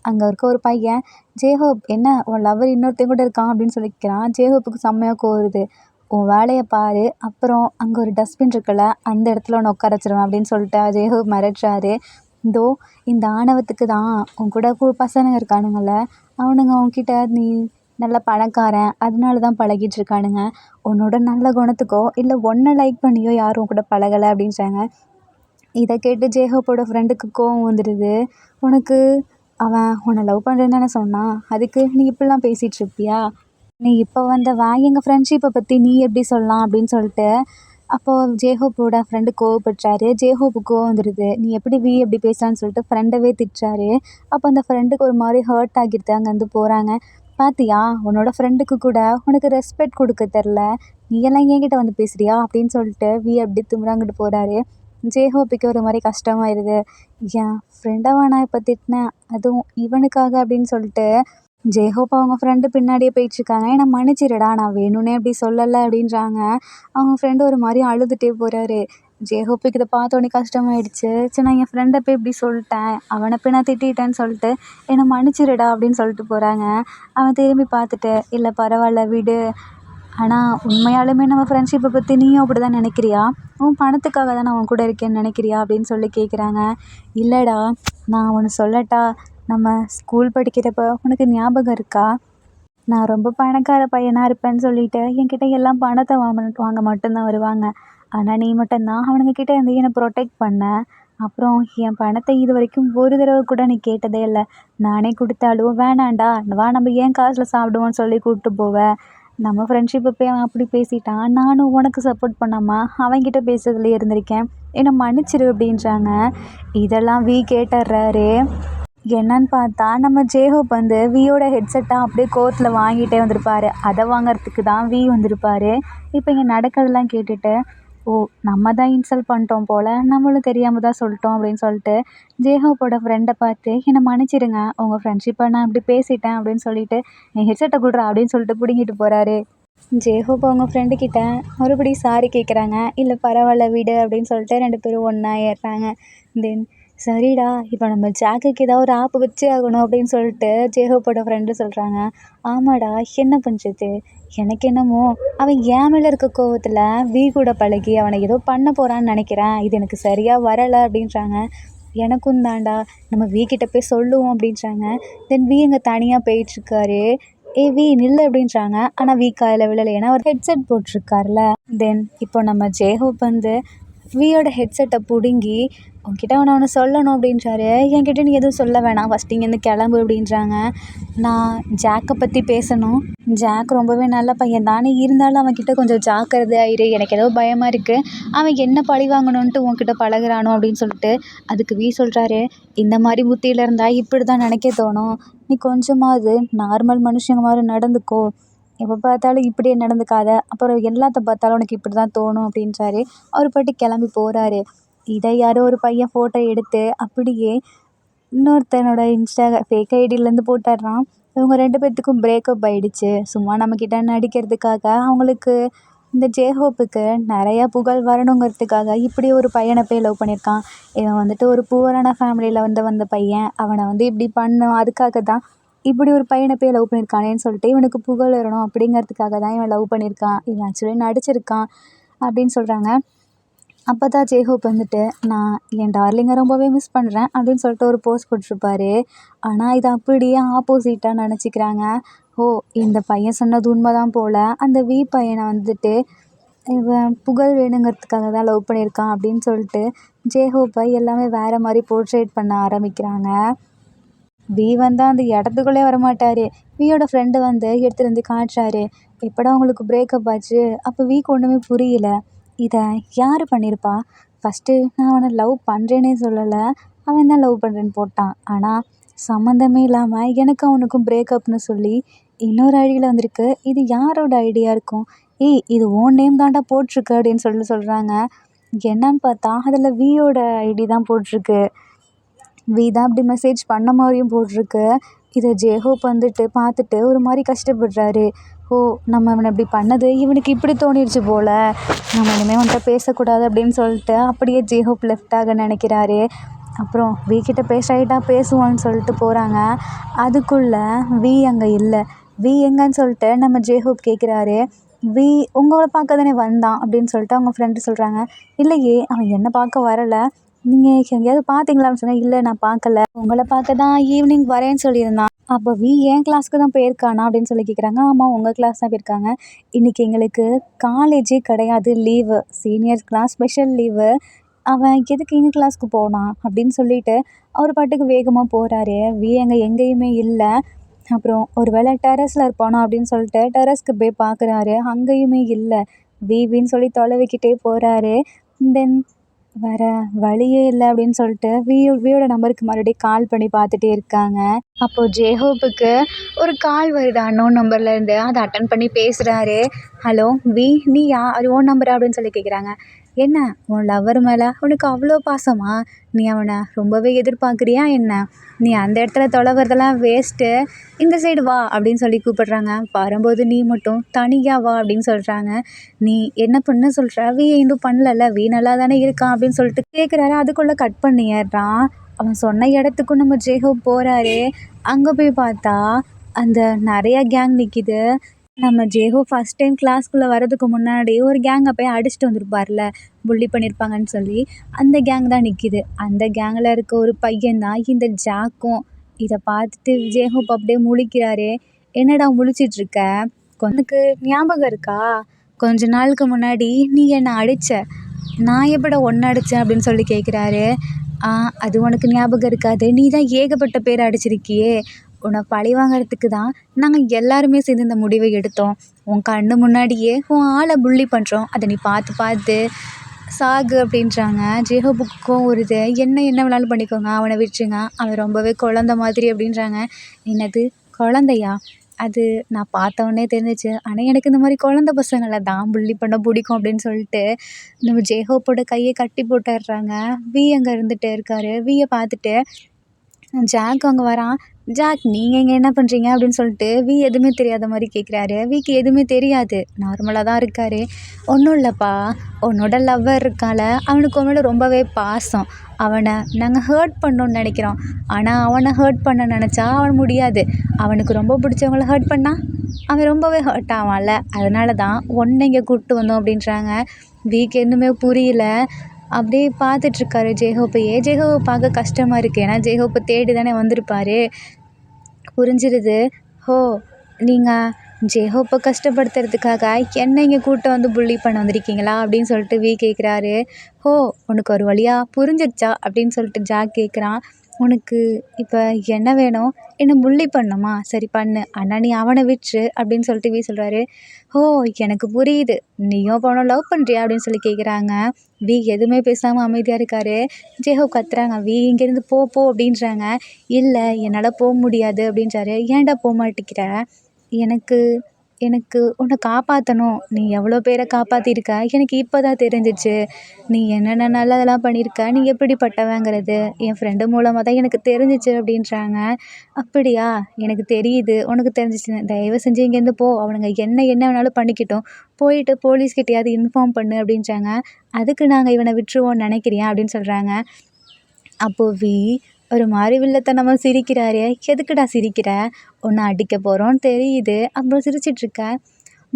அங்கே இருக்க ஒரு பையன், ஜேஹோப் என்ன உன் லவ்வர் இன்னொருத்தையும் கூட இருக்கான் அப்படின்னு சொல்லி கேட்குறான். ஜேஹோப்புக்கு செம்மையாக கோருது. உன் வேலையை பாரு, அப்புறம் அங்கே ஒரு டஸ்ட்பின் இருக்குல்ல அந்த இடத்துல உன்னை உட்கார வச்சிருவேன் அப்படின்னு சொல்லிட்டு ஜேஹோப் மிரட்டுறாரு. இதோ இந்த ஆணவத்துக்கு தான் உன் கூட பசங்க இருக்கானுங்கள்ல, அவனுங்க உன்கிட்ட நீ நல்ல பணக்காரன் அதனால தான் பழகிட்டு இருக்கானுங்க, உன்னோட நல்ல குணத்துக்கோ இல்லை உன்னை லைக் பண்ணியோ யாரும் கூட பழகலை அப்படின்றாங்க. இதை கேட்டு ஜேஹோப்போட ஃப்ரெண்டுக்கு கோவம் வந்துடுது. உனக்கு அவன் உன்னை லவ் பண்ணுறேன்னு தானே சொன்னான், அதுக்கு நீ இப்படிலாம் பேசிகிட்டு இருப்பியா, நீ இப்போ வந்தவன் எங்கள் ஃப்ரெண்ட்ஷிப்பை பற்றி நீ எப்படி சொல்லலாம் அப்படின்னு சொல்லிட்டு அப்போது ஜேஹோப்போட ஃப்ரெண்டு கோவப்படுறாரு. ஜேஹோப்புக்கு கோவம் வந்துடுது. நீ எப்படி எப்படி பேசுகிறான்னு சொல்லிட்டு ஃப்ரெண்டவே திட்டுறாரு. அப்போ அந்த ஃப்ரெண்டுக்கு ஒரு மாதிரி ஹர்ட் ஆகிடுது. அங்கேருந்து போகிறாங்க. பாத்தியா, உன்னோட ஃப்ரெண்டுக்கு கூட உனக்கு ரெஸ்பெக்ட் கொடுக்க தெரில, நீ எல்லாம் என்கிட்ட வந்து பேசுறியா அப்படின்னு சொல்லிட்டு அப்படி திமிராங்கிட்டு போகிறாரு. ஜேஹோப்புக்கு ஒரு மாதிரி கஷ்டமாயிருது. என் ஃப்ரெண்டை நான் இப்போ திட்டினேன், அதுவும் இவனுக்காக அப்படின்னு சொல்லிட்டு ஜேஹோப் அவங்க ஃப்ரெண்டு பின்னாடியே போயிட்டுருக்காங்க. என்னை மன்னிச்சிடுடா, நான் வேணும்னே அப்படி சொல்லலை அப்படின்றாங்க. அவங்க ஃப்ரெண்டு ஒரு மாதிரி அழுதுகிட்டே போகிறாரு. ஜேஹோப்புக்கு இதை பார்த்தோன்னே கஷ்டமாயிடுச்சு. சரி, நான் என் ஃப்ரெண்டை போய் இப்படி சொல்லிட்டேன், அவனை போய் நான் திட்டிட்டேன்னு சொல்லிட்டு என்னை மன்னிச்சிடுடா அப்படின்னு சொல்லிட்டு போகிறாங்க. அவன் திரும்பி பார்த்துட்டு, இல்லை பரவாயில்ல விடு, ஆனால் உண்மையாலுமே நம்ம ஃப்ரெண்ட்ஷிப்பை பற்றி நீயும் அப்படி தான் நினைக்கிறியா, உன் பணத்துக்காக தான் நான் உன் கூட இருக்கேன்னு நினைக்கிறியா அப்படின்னு சொல்லி கேட்குறாங்க. இல்லைடா, நான் ஒன்று சொல்லட்டா, நம்ம ஸ்கூல் படிக்கிறப்ப உனக்கு ஞாபகம் இருக்கா, நான் ரொம்ப பணக்கார பையனாக இருப்பேன்னு சொல்லிட்டு என்கிட்ட எல்லாம் பணத்தை வாங்க மட்டும்தான் வருவாங்க. ஆனால் நீ மட்டும்தான் அவனுங்க கிட்டே இருந்து என்னை ப்ரொடெக்ட் பண்ண. அப்புறம் என் பணத்தை இது வரைக்கும் ஒரு தடவை கூட நீ கேட்டதே இல்லை. நானே கொடுத்தாலும் வேணாண்டா, வா நம்ம ஏன் காசில் சாப்பிடுவோன்னு சொல்லி கூப்பிட்டு போவேன். நம்ம ஃப்ரெண்ட்ஷிப்பை போய் அவன் அப்படி பேசிட்டான், நானும் உனக்கு சப்போர்ட் பண்ணாமல் அவன்கிட்ட பேசுறதுலேயே இருந்திருக்கேன், என்னை மன்னிச்சிரு அப்படின்றாங்க. இதெல்லாம் கேட்டுடுறாரு. என்னன்னு பார்த்தா நம்ம ஜேஹோப் வந்து வியோட ஹெட்செட்டாக அப்படியே கோர்ட்டில் வாங்கிட்டே வந்திருப்பார். அதை வாங்கிறதுக்கு தான் வந்திருப்பார். இப்போ இங்கே நடக்கிறதெல்லாம் கேட்டுட்டு, ஓ நம்ம தான் இன்சல்ட் பண்ணிட்டோம் போல், நம்மளும் தெரியாமல் தான் சொல்லிட்டோம் அப்படின்னு சொல்லிட்டு ஜேஹோப்போட ஃப்ரெண்டை பார்த்து என்னை மன்னிச்சிடுங்க, உங்கள் ஃப்ரெண்ட்ஷிப்பை நான் இப்படி பேசிட்டேன் அப்படின்னு சொல்லிட்டு என் ஹெட்செட்டை கொடுறா அப்படின்னு சொல்லிட்டு பிடுங்கிட்டு போகிறாரு. ஜேஹோப் அவங்க ஃப்ரெண்டுக்கிட்ட மறுபடியும் சாரி கேட்குறாங்க. இல்லை பரவாயில்ல விடு அப்படின்னு சொல்லிட்டு 2 பேரும் ஒன்றா ஏறுறாங்க. தென் சரிடா, இப்போ நம்ம ஜாக்குக்கு ஏதாவது ஒரு ஆப்பு வச்சே ஆகணும் அப்படின்னு சொல்லிட்டு ஜேஹோப்போட ஃப்ரெண்டு சொல்கிறாங்க. ஆமாடா, என்ன பண்ணுறது, எனக்கு என்னமோ அவன் என் மேலே இருக்க கோவத்தில் கூட பழகி அவனை ஏதோ பண்ண போகிறான்னு நினைக்கிறேன், இது எனக்கு சரியாக வரலை அப்படின்றாங்க. எனக்கும் தான்டா, நம்ம கிட்ட போய் சொல்லுவோம் அப்படின்றாங்க. தென் இங்கே தனியாக போயிட்டுருக்காரு. நில்லு அப்படின்றாங்க. ஆனால் காதில் விழலை, ஏன்னா ஒரு ஹெட்செட் போட்டிருக்காருல. தென் இப்போ நம்ம ஜேஹோப் வந்து வியோட ஹெட்செட்டை பிடுங்கி, உன்கிட்ட ஒன்று சொல்லணும் அப்படின்றாரு. என்கிட்ட நீ எதுவும் சொல்ல வேணாம், ஃபஸ்ட்டு இங்கேருந்து கிளம்பு அப்படின்றாங்க. நான் ஜாக்கை பற்றி பேசணும், ஜாக் ரொம்பவே நல்ல பையன் தானே, இருந்தாலும் அவன்கிட்ட கொஞ்சம் ஜாக்கிரதையாக இரு, எனக்கு ஏதோ பயமாக இருக்குது, அவன் என்ன பழி வாங்கணுன்ட்டு உன்கிட்ட பழகுறானோ அப்படின்னு சொல்லிட்டு. அதுக்கு சொல்கிறாரு, இந்த மாதிரி புத்தியில் இருந்தால் இப்படி தான் நினைக்க தோணும், நீ கொஞ்சமாவது நார்மல் மனுஷங்க மாதிரி நடந்துக்கோ, எப்போ பார்த்தாலும் இப்படியே நடந்துக்காத, அப்புறம் எல்லாத்த பார்த்தாலும் உனக்கு இப்படி தான் தோணும் அப்படின்றாரு. அவர் பாட்டு கிளம்பி போகிறாரு. இதை யாரோ ஒரு பையன் ஃபோட்டோ எடுத்து அப்படியே இன்னொருத்தனோட ஃபேக் ஐடியிலேருந்து போட்டுடுறான். இவங்க 2 பேர்த்துக்கும் பிரேக்கப் ஆகிடுச்சு. சும்மா நம்மக்கிட்ட நடிக்கிறதுக்காக, அவங்களுக்கு இந்த ஜேஹோப்புக்கு நிறையா புகழ் வரணுங்கிறதுக்காக இப்படி ஒரு பையனை போய் லவ் பண்ணியிருக்கான். இவன் வந்துட்டு ஒரு புவரான ஃபேமிலியில் வந்த பையன், அவனை வந்து இப்படி பண்ணும், அதுக்காக தான் இப்படி ஒரு பையனை போய் லவ் பண்ணியிருக்கானேன்னு சொல்லிட்டு இவனுக்கு புகழ் வரணும் அப்படிங்கிறதுக்காக தான் இவன் லவ் பண்ணியிருக்கான், இவன் ஆக்சுவலி நடிச்சிருக்கான் அப்படின்னு சொல்கிறாங்க. அப்போ தான் ஜேஹோப் வந்துட்டு, நான் என் டார்லிங்கை ரொம்பவே மிஸ் பண்ணுறேன் அப்படின்னு சொல்லிட்டு ஒரு போஸ்ட் போட்டிருப்பாரு. ஆனால் இது அப்படியே ஆப்போசிட்டாக நினச்சிக்கிறாங்க. ஓ, இந்த பையன் சொன்னது உண்மை தான் போல், அந்த பையனை வந்துட்டு இவன் புகழ் வேணுங்கிறதுக்காக தான் லவ் பண்ணியிருக்கான் அப்படின்னு சொல்லிட்டு ஜேஹோப்பை எல்லாமே வேறு மாதிரி போர்ட்ரேட் பண்ண ஆரம்பிக்கிறாங்க. வந்து அந்த இடத்துக்குள்ளே வரமாட்டார். வியோட ஃப்ரெண்டு வந்து எடுத்துகிட்டு வந்து காட்டுறாரு. எப்படா உங்களுக்கு பிரேக்கப் ஆச்சு, அப்போ ஒன்றுமே புரியல, இதை யார் பண்ணியிருப்பா, ஃபஸ்ட்டு நான் அவனை லவ் பண்ணுறேனே சொல்லலை, அவன் தான் லவ் பண்ணுறேன்னு போட்டான், ஆனால் சம்மந்தமே இல்லாமல் எனக்கு அவனுக்கும் பிரேக்கப்னு சொல்லி இன்னொரு ஐடியில் வந்திருக்கு, இது யாரோட ஐடியா இருக்கும், இது ஓன் நேம் தான்டா போட்டிருக்கு அப்படின்னு சொல்கிறாங்க. என்னன்னு பார்த்தா அதில் வியோட ஐடி தான் போட்டிருக்கு. தான் அப்படி மெசேஜ் பண்ண மாதிரியும் போட்டிருக்கு. இதை ஜேஹோப் வந்துட்டு பார்த்துட்டு ஒரு மாதிரி கஷ்டப்படுறாரு. ஓ, நம்ம இவனை இப்படி பண்ணது இவனுக்கு இப்படி தோணிடுச்சு போல், நம்ம இனிமேல் அவன்கிட்ட பேசக்கூடாது அப்படின்னு சொல்லிட்டு அப்படியே ஜேஹோப் லெஃப்டாக நினைக்கிறாரு. அப்புறம் கிட்ட ஸ்ட்ரைட்டாக பேசுவான்னு சொல்லிட்டு போகிறாங்க. அதுக்குள்ளே அங்கே இல்லை. எங்கன்னு சொல்லிட்டு நம்ம ஜேஹோப் கேட்குறாரு. உங்களை பார்க்க தானே வந்தான் அப்படின்னு சொல்லிட்டு அவங்க ஃப்ரெண்டு சொல்கிறாங்க. இல்லையே, அவன் என்னை பார்க்க வரலை, நீங்கள் எங்கேயாவது பார்த்தீங்களான்னு சொன்னேன். இல்லை, நான் பார்க்கல, உங்களை பார்க்க தான் ஈவினிங் வரேன்னு சொல்லியிருந்தான். அப்போ என் கிளாஸ்க்கு தான் போயிருக்கானா அப்படின்னு சொல்லி கேட்குறாங்க. ஆமாம், உங்கள் கிளாஸ் தான் போயிருக்காங்க, இன்றைக்கி எங்களுக்கு காலேஜே கிடையாது, லீவு, சீனியர்ஸ்க்கெலாம் ஸ்பெஷல் லீவு, அவன் எதுக்கு எங்கள் கிளாஸ்க்கு போனான் அப்படின்னு சொல்லிட்டு அவர் பாட்டுக்கு வேகமாக போகிறாரு. அங்கே எங்கேயுமே இல்லை. அப்புறம் ஒரு வேளை டெரஸில் இருப்பானோ அப்படின்னு சொல்லிட்டு டெரஸ்க்கு போய் பார்க்குறாரு. அங்கேயுமே இல்லை. வீன்னு சொல்லி தொலைவிக்கிட்டே போகிறாரு. தென் வேற வழியே இல்லை அப்படின்னு சொல்லிட்டு வியோட நம்பருக்கு மறுபடியும் கால் பண்ணி பார்த்துட்டே இருக்காங்க. அப்போது ஜேஹோப்புக்கு ஒரு கால் வருது அன்னோன் நம்பர்லேருந்து. அதை அட்டன் பண்ணி பேசுகிறாரு. ஹலோ நீயா? அது ஓன் நம்பரா அப்படின்னு சொல்லி கேட்குறாங்க. என்ன உன் லவ்வர் மேலே உனக்கு அவ்வளோ பாசமா? நீ அவனை ரொம்பவே எதிர்பார்க்குறியா என்ன? நீ அந்த இடத்துல தொலைவறதெல்லாம் வேஸ்ட்டு. இந்த சைடு வா அப்படின்னு சொல்லி கூப்பிடுறாங்க. வரும்போது நீ மட்டும் தனியாக வா அப்படின்னு சொல்கிறாங்க. நீ என்ன பண்ண சொல்கிற? இன்னும் பண்ணலல்ல, நல்லா தானே இருக்கான் அப்படின்னு சொல்லிட்டு கேட்குறாரு. அதுக்குள்ளே கட் பண்ணிடுறான். அவன் சொன்ன இடத்துக்கும் நம்ம ஜேஹோப் போகிறாரு. அங்கே போய் பார்த்தா அந்த நிறையா கேங் நிற்கிது. நம்ம ஜேஹோ ஃபஸ்ட் டைம் கிளாஸ்க்குள்ளே வரதுக்கு முன்னாடி ஒரு கேங்கை போய் அடிச்சுட்டு வந்திருப்பார்ல, புள்ளி பண்ணியிருப்பாங்கன்னு சொல்லி. அந்த கேங் தான் நிற்கிது. அந்த கேங்கில் இருக்க ஒரு பையன் தான் இந்த ஜாக்கும். இதை பார்த்துட்டு ஜேஹோப் அப்படியே முழிக்கிறாரு. என்னடா முழிச்சிட்ருக்க? உனக்கு ஞாபகம் இருக்கா? கொஞ்ச நாளுக்கு முன்னாடி நீ என்னை அடித்த, நான் எப்படா ஒன்று அடித்தேன் அப்படின்னு சொல்லி கேட்குறாரு. அது உனக்கு ஞாபகம் இருக்காது. நீ தான் ஏகப்பட்ட பேர் அடிச்சிருக்கியே. உன்னை பழி வாங்கிறதுக்கு தான் நாங்கள் எல்லாருமே சேர்ந்து இந்த முடிவை எடுத்தோம். உன் கண்ணு முன்னாடியே உன் ஆளை புள்ளி பண்ணுறோம். அதை நீ பார்த்து பார்த்து சாகு அப்படின்றாங்க. ஜேஹோப்புக்கும் ஒரு இது, என்ன வேணாலும் பண்ணிக்கோங்க, அவனை விட்டுருங்க, அவன் ரொம்பவே குழந்த மாதிரி அப்படின்றாங்க. என்னது குழந்தையா? அது நான் பார்த்தவொடனே தெரிஞ்சிச்சு. ஆனால் எனக்கு இந்த மாதிரி குழந்த பசங்களை தான் புள்ளி பண்ண பிடிக்கும் அப்படின்னு சொல்லிட்டு நம்ம ஜேஹோப்போட கையை கட்டி போட்டுடுறாங்க. அங்கே இருந்துகிட்டே இருக்காரு. பார்த்துட்டு ஜாக் அங்கே வரான். ஜாக் நீங்கள் இங்கே என்ன பண்ணுறீங்க அப்படின்னு சொல்லிட்டு எதுவுமே தெரியாத மாதிரி கேட்குறாரு. எதுவுமே தெரியாது, நார்மலாக தான் இருக்கார். ஒன்றும் இல்லைப்பா, உன்னோட லவ்வர் இருக்கால, அவனுக்கு உன் ரொம்பவே பாசம். அவனை நாங்கள் ஹர்ட் பண்ணணுன்னு நினைக்கிறோம். ஆனால் அவனை ஹர்ட் பண்ண நினச்சா அவன் முடியாது. அவனுக்கு ரொம்ப பிடிச்சவங்கள ஹர்ட் பண்ணால் அவன் ரொம்பவே ஹர்ட் ஆவான்ல. அதனால தான் ஒன்றை இங்கே கூப்பிட்டு வந்தோம் அப்படின்றாங்க. எதுவுமே புரியல. அப்படியே பார்த்துட்ருக்காரு ஜேஹோப்பையே. ஜேஹோவை பார்க்க கஷ்டமாக இருக்குது. ஏன்னா ஜேஹோப்பை தேடி தானே வந்திருப்பார். புரிஞ்சிருது. ஹோ, நீங்கள் ஜேஹோப்பை கஷ்டப்படுத்துறதுக்காக என்னை இங்கே கூட்ட வந்து புள்ளி பண்ண வந்திருக்கீங்களா அப்படின்னு சொல்லிட்டு கேட்குறாரு. ஹோ, உனக்கு ஒரு வழியாக புரிஞ்சிடுச்சா அப்படின்னு சொல்லிட்டு ஜாக் கேட்குறான். உனக்கு இப்போ என்ன வேணும்? என்ன புள்ளி பண்ணணுமா? சரி பண்ணு, ஆனால் நீ அவனை விட்டுரு அப்படின்னு சொல்லிட்டு சொல்கிறாரு. ஓ, எனக்கு புரியுது, நீயும் இப்போ அவனை லவ் பண்ணுறியா அப்படின்னு சொல்லி கேட்குறாங்க. எதுவுமே பேசாமல் அமைதியாக இருக்காரு. ஜேஹோ கத்துறாங்க, இங்கேருந்து போ அப்படின்றாங்க. இல்லை, என்னால் போக முடியாது அப்படின்றாரு. ஏன்டா போக மாட்டேங்கிற? எனக்கு உன்னை காப்பாற்றணும். நீ எவ்வளோ பேரை காப்பாற்றிருக்க, எனக்கு இப்போ தான் தெரிஞ்சிச்சு. நீ என்னென்ன நல்லதெல்லாம் பண்ணியிருக்க, நீ எப்படிப்பட்டவங்கிறது என் ஃப்ரெண்டு மூலமாக தான் எனக்கு தெரிஞ்சிச்சு அப்படின்றாங்க. அப்படியா? எனக்கு தெரியுது உனக்கு தெரிஞ்சிச்சுன்னு. தயவு செஞ்சு இங்கேருந்து போ. அவனுங்க என்ன வேணாலும் பண்ணிக்கிட்டோம். போயிட்டு போலீஸ்கிட்டையாவது இன்ஃபார்ம் பண்ணு அப்படின்றாங்க. அதுக்கு நாங்கள் இவனை விட்டுருவோம்னு நினைக்கிறியா அப்படின்னு சொல்கிறாங்க. அப்போது ஒரு மாதிரி வில்லத்தனமாக சிரிக்கிறாரு. எதுக்குடா சிரிக்கிற? உன்னை அடிக்க போகிறோன்னு தெரியுது, அப்புறம் சிரிச்சிட்ருக்க.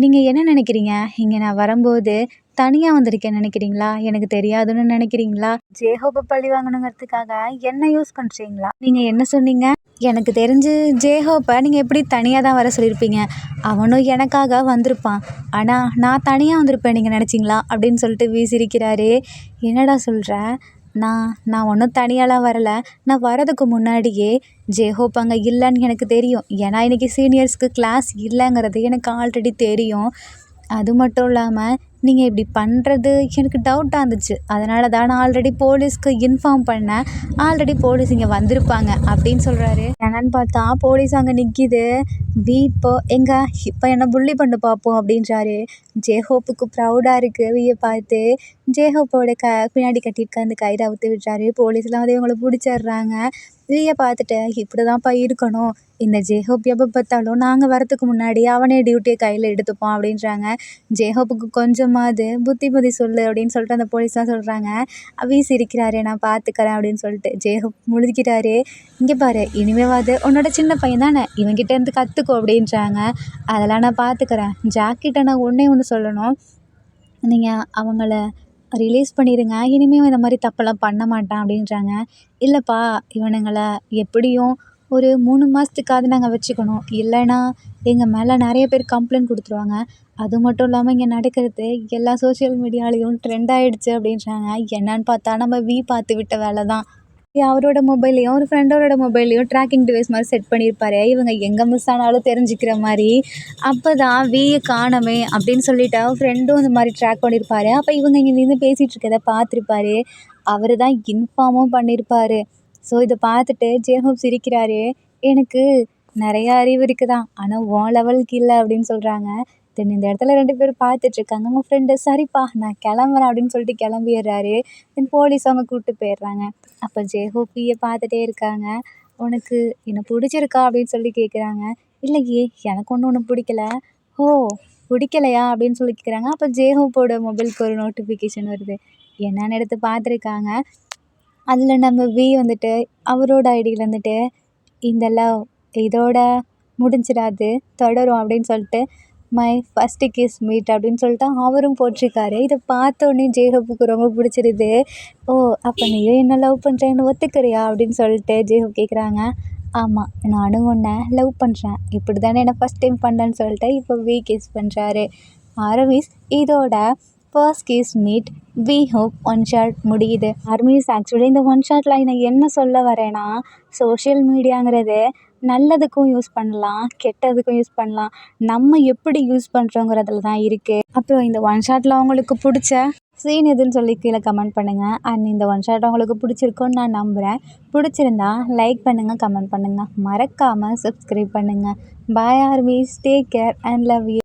நீங்கள் என்ன நினைக்கிறீங்க? இங்கே நான் வரும்போது தனியாக வந்திருக்கேன்னு நினைக்கிறீங்களா? எனக்கு தெரியாதுன்னு நினைக்கிறீங்களா? ஜேஹோப்பை பழி வாங்கணுங்கிறதுக்காக என்ன யூஸ் பண்ணுறீங்களா? நீங்கள் என்ன சொன்னீங்க? எனக்கு தெரிஞ்சு ஜேஹோப்பை நீங்கள் எப்படி தனியாக தான் வர சொல்லியிருப்பீங்க. அவனும் எனக்காக வந்திருப்பான். ஆனால் நான் தனியாக வந்திருப்பேன் நீங்கள் நினச்சிங்களா அப்படின்னு சொல்லிட்டு சிரிக்கிறாரு. என்னடா சொல்கிற? நான் ஒன்றும் தனியாலாம் வரலை. நான் வரதுக்கு முன்னாடியே ஜேஹோப் அங்கே இல்லைன்னு எனக்கு தெரியும். ஏன்னா இன்றைக்கி சீனியர்ஸ்க்கு கிளாஸ் இல்லைங்கிறது எனக்கு ஆல்ரெடி தெரியும். அது மட்டும் இல்லாமல் நீங்கள் இப்படி பண்ணுறது எனக்கு டவுட்டாக இருந்துச்சு. அதனால தான் நான் ஆல்ரெடி போலீஸ்க்கு இன்ஃபார்ம் பண்ணேன். ஆல்ரெடி போலீஸ் இங்கே வந்திருப்பாங்க அப்படின்னு சொல்கிறாரு. என்னன்னு பார்த்தா போலீஸ் அங்கே நிற்கிது. இப்போ என்னை புள்ளி பண்ண பார்ப்போம் அப்படின்றாரு. ஜேஹோப்புக்கு ப்ரௌடாக இருக்குது பார்த்து. ஜேஹோப்போட பின்னாடி கட்டியிருக்க அந்த கயிறை அவுத்து விடுறாரு. போலீஸ்லாம் வந்து இவங்களை பிடிச்சிடுறாங்க. பார்த்துட்டு இப்படி தான்ப்பா இருக்கணும். இந்த ஜேஹோப் எப்போ பார்த்தாலும் நாங்கள் வரத்துக்கு முன்னாடி அவனே டியூட்டியை கையில் எடுத்துப்போம் அப்படின்றாங்க. ஜேஹோப்புக்கு கொஞ்சமாவது புத்தி சொல்லு அப்படின்னு சொல்லிட்டு அந்த போலீஸ்லாம் சொல்கிறாங்க. சிரிக்கிறாரு. நான் பார்த்துக்கிறேன் அப்படின்னு சொல்லிட்டு ஜேஹோப் முழுகிக்கிறாரு. இங்கே பாரு, இனிமேவாது உன்னோட சின்ன பையன் தானே, இவங்கிட்டேருந்து கற்றுக்கோ அப்படின்றாங்க. அதெல்லாம் நான் பார்த்துக்கிறேன். ஜாக்கிட்ட நான் ஒன்று சொல்லணும். நீங்கள் அவங்கள ரிலீஸ் பண்ணிடுங்க. இனிமேல் இந்த மாதிரி தப்பெல்லாம் பண்ண மாட்டான் அப்படின்றாங்க. இல்லைப்பா, இவனுங்களை எப்படியும் ஒரு 3 மாதத்துக்காவது நாங்கள் வச்சுக்கணும். இல்லைன்னா எங்கள் மேலே நிறைய பேர் கம்ப்ளைண்ட் கொடுத்துருவாங்க. அது மட்டும் இல்லாமல் இங்கே நடக்கிறது எல்லா சோஷியல் மீடியாலேயும் ட்ரெண்ட் ஆகிடுச்சு அப்படின்றாங்க. என்னன்னு பார்த்தா நம்ம பார்த்து விட்ட வேலை தான். அவரோட மொபைல்லையும் ஒரு ஃப்ரெண்டோட மொபைல்லையும் ட்ராக்கிங் டிவைஸ் மாதிரி செட் பண்ணியிருப்பாரு. இவங்க எங்கே மிஸ் ஆனாலும் தெரிஞ்சுக்கிற மாதிரி. அப்போ தான் காணோமே அப்படின்னு சொல்லிட்டு அவர் ஃப்ரெண்டும் இந்த மாதிரி ட்ராக் பண்ணியிருப்பாரு. அப்போ இவங்க இங்கே நின்று பேசிகிட்டு இருக்கதை பார்த்துருப்பாரு. அவர் தான் இன்ஃபார்மும் பண்ணியிருப்பாரு. ஸோ இதை பார்த்துட்டு ஜேஹோப் சிரிக்கிறாரு. எனக்கு நிறைய அறிவு இருக்குதான், ஆனால் உன் லெவலுக்கு இல்லை அப்படின்னு சொல்கிறாங்க. தென் இந்த இடத்துல 2 பேரும் பார்த்துட்ருக்காங்க. அவங்க ஃப்ரெண்டு சரிப்பா நான் கிளம்புறேன் அப்படின்னு சொல்லிட்டு கிளம்பிடுறாரு. தென் போலீஸ் அவங்க கூப்பிட்டு போயிடுறாங்க. அப்போ ஜேஹோப்பியை பார்த்துட்டே இருக்காங்க. உனக்கு என்னை பிடிச்சிருக்கா அப்படின்னு சொல்லி கேட்குறாங்க. இல்லையே எனக்கு ஒன்றும் பிடிக்கல. ஓ பிடிக்கலையா அப்படின்னு சொல்லி கேட்குறாங்க. அப்போ ஜேஹோப்போட மொபைலுக்கு ஒரு நோட்டிஃபிகேஷன் வருது. என்னன்னு எடுத்து பார்த்துருக்காங்க. அதில் நம்ம வந்துட்டு அவரோட ஐடியில் வந்துட்டு இந்த லவ் இதோட முடிஞ்சிடாது, தொடரும் அப்படின்னு சொல்லிட்டு மை ஃபஸ்ட்டு கிஸ் மீட் அப்படின்னு சொல்லிட்டு அவரும் போட்டிருக்காரு. இதை பார்த்தோன்னே ஜேஹோப்புக்கு ரொம்ப பிடிச்சிருது. ஓ அப்போ நீயும் என்ன லவ் பண்ணுறேன்னு ஒத்துக்கிறியா அப்படின்னு சொல்லிட்டு ஜேஹோப் கேட்குறாங்க. ஆமாம் நானும் உன்னை லவ் பண்ணுறேன், இப்படி தானே என்னை ஃபஸ்ட் டைம் பண்ணேன்னு சொல்லிட்டு இப்போ கிஸ் பண்ணுறாரு. ஆர்மிஸ் இதோட first kiss meet we hope one shot முடியுது. ஆர்மிஸ் ஆக்சுவலி இந்த ஒன் ஷாட்டில் நான் என்ன சொல்ல வரேன்னா, சோஷியல் மீடியாங்கிறது நல்லதுக்கும் யூஸ் பண்ணலாம், கெட்டதுக்கும் யூஸ் பண்ணலாம். நம்ம எப்படி யூஸ் பண்ணுறோங்கிறதுல தான் இருக்குது. அப்புறம் இந்த ஒன் ஷாட்டில் அவங்களுக்கு பிடிச்ச சீன் எதுன்னு சொல்லி கீழே கமெண்ட் பண்ணுங்கள். அண்ட் இந்த ஒன் ஷாட் அவங்களுக்கு பிடிச்சிருக்குன்னு நான் நம்புகிறேன். பிடிச்சிருந்தா லைக் பண்ணுங்கள், கமெண்ட் பண்ணுங்கள், மறக்காமல் சப்ஸ்கிரைப் பண்ணுங்கள். Bye armies, take care and love you.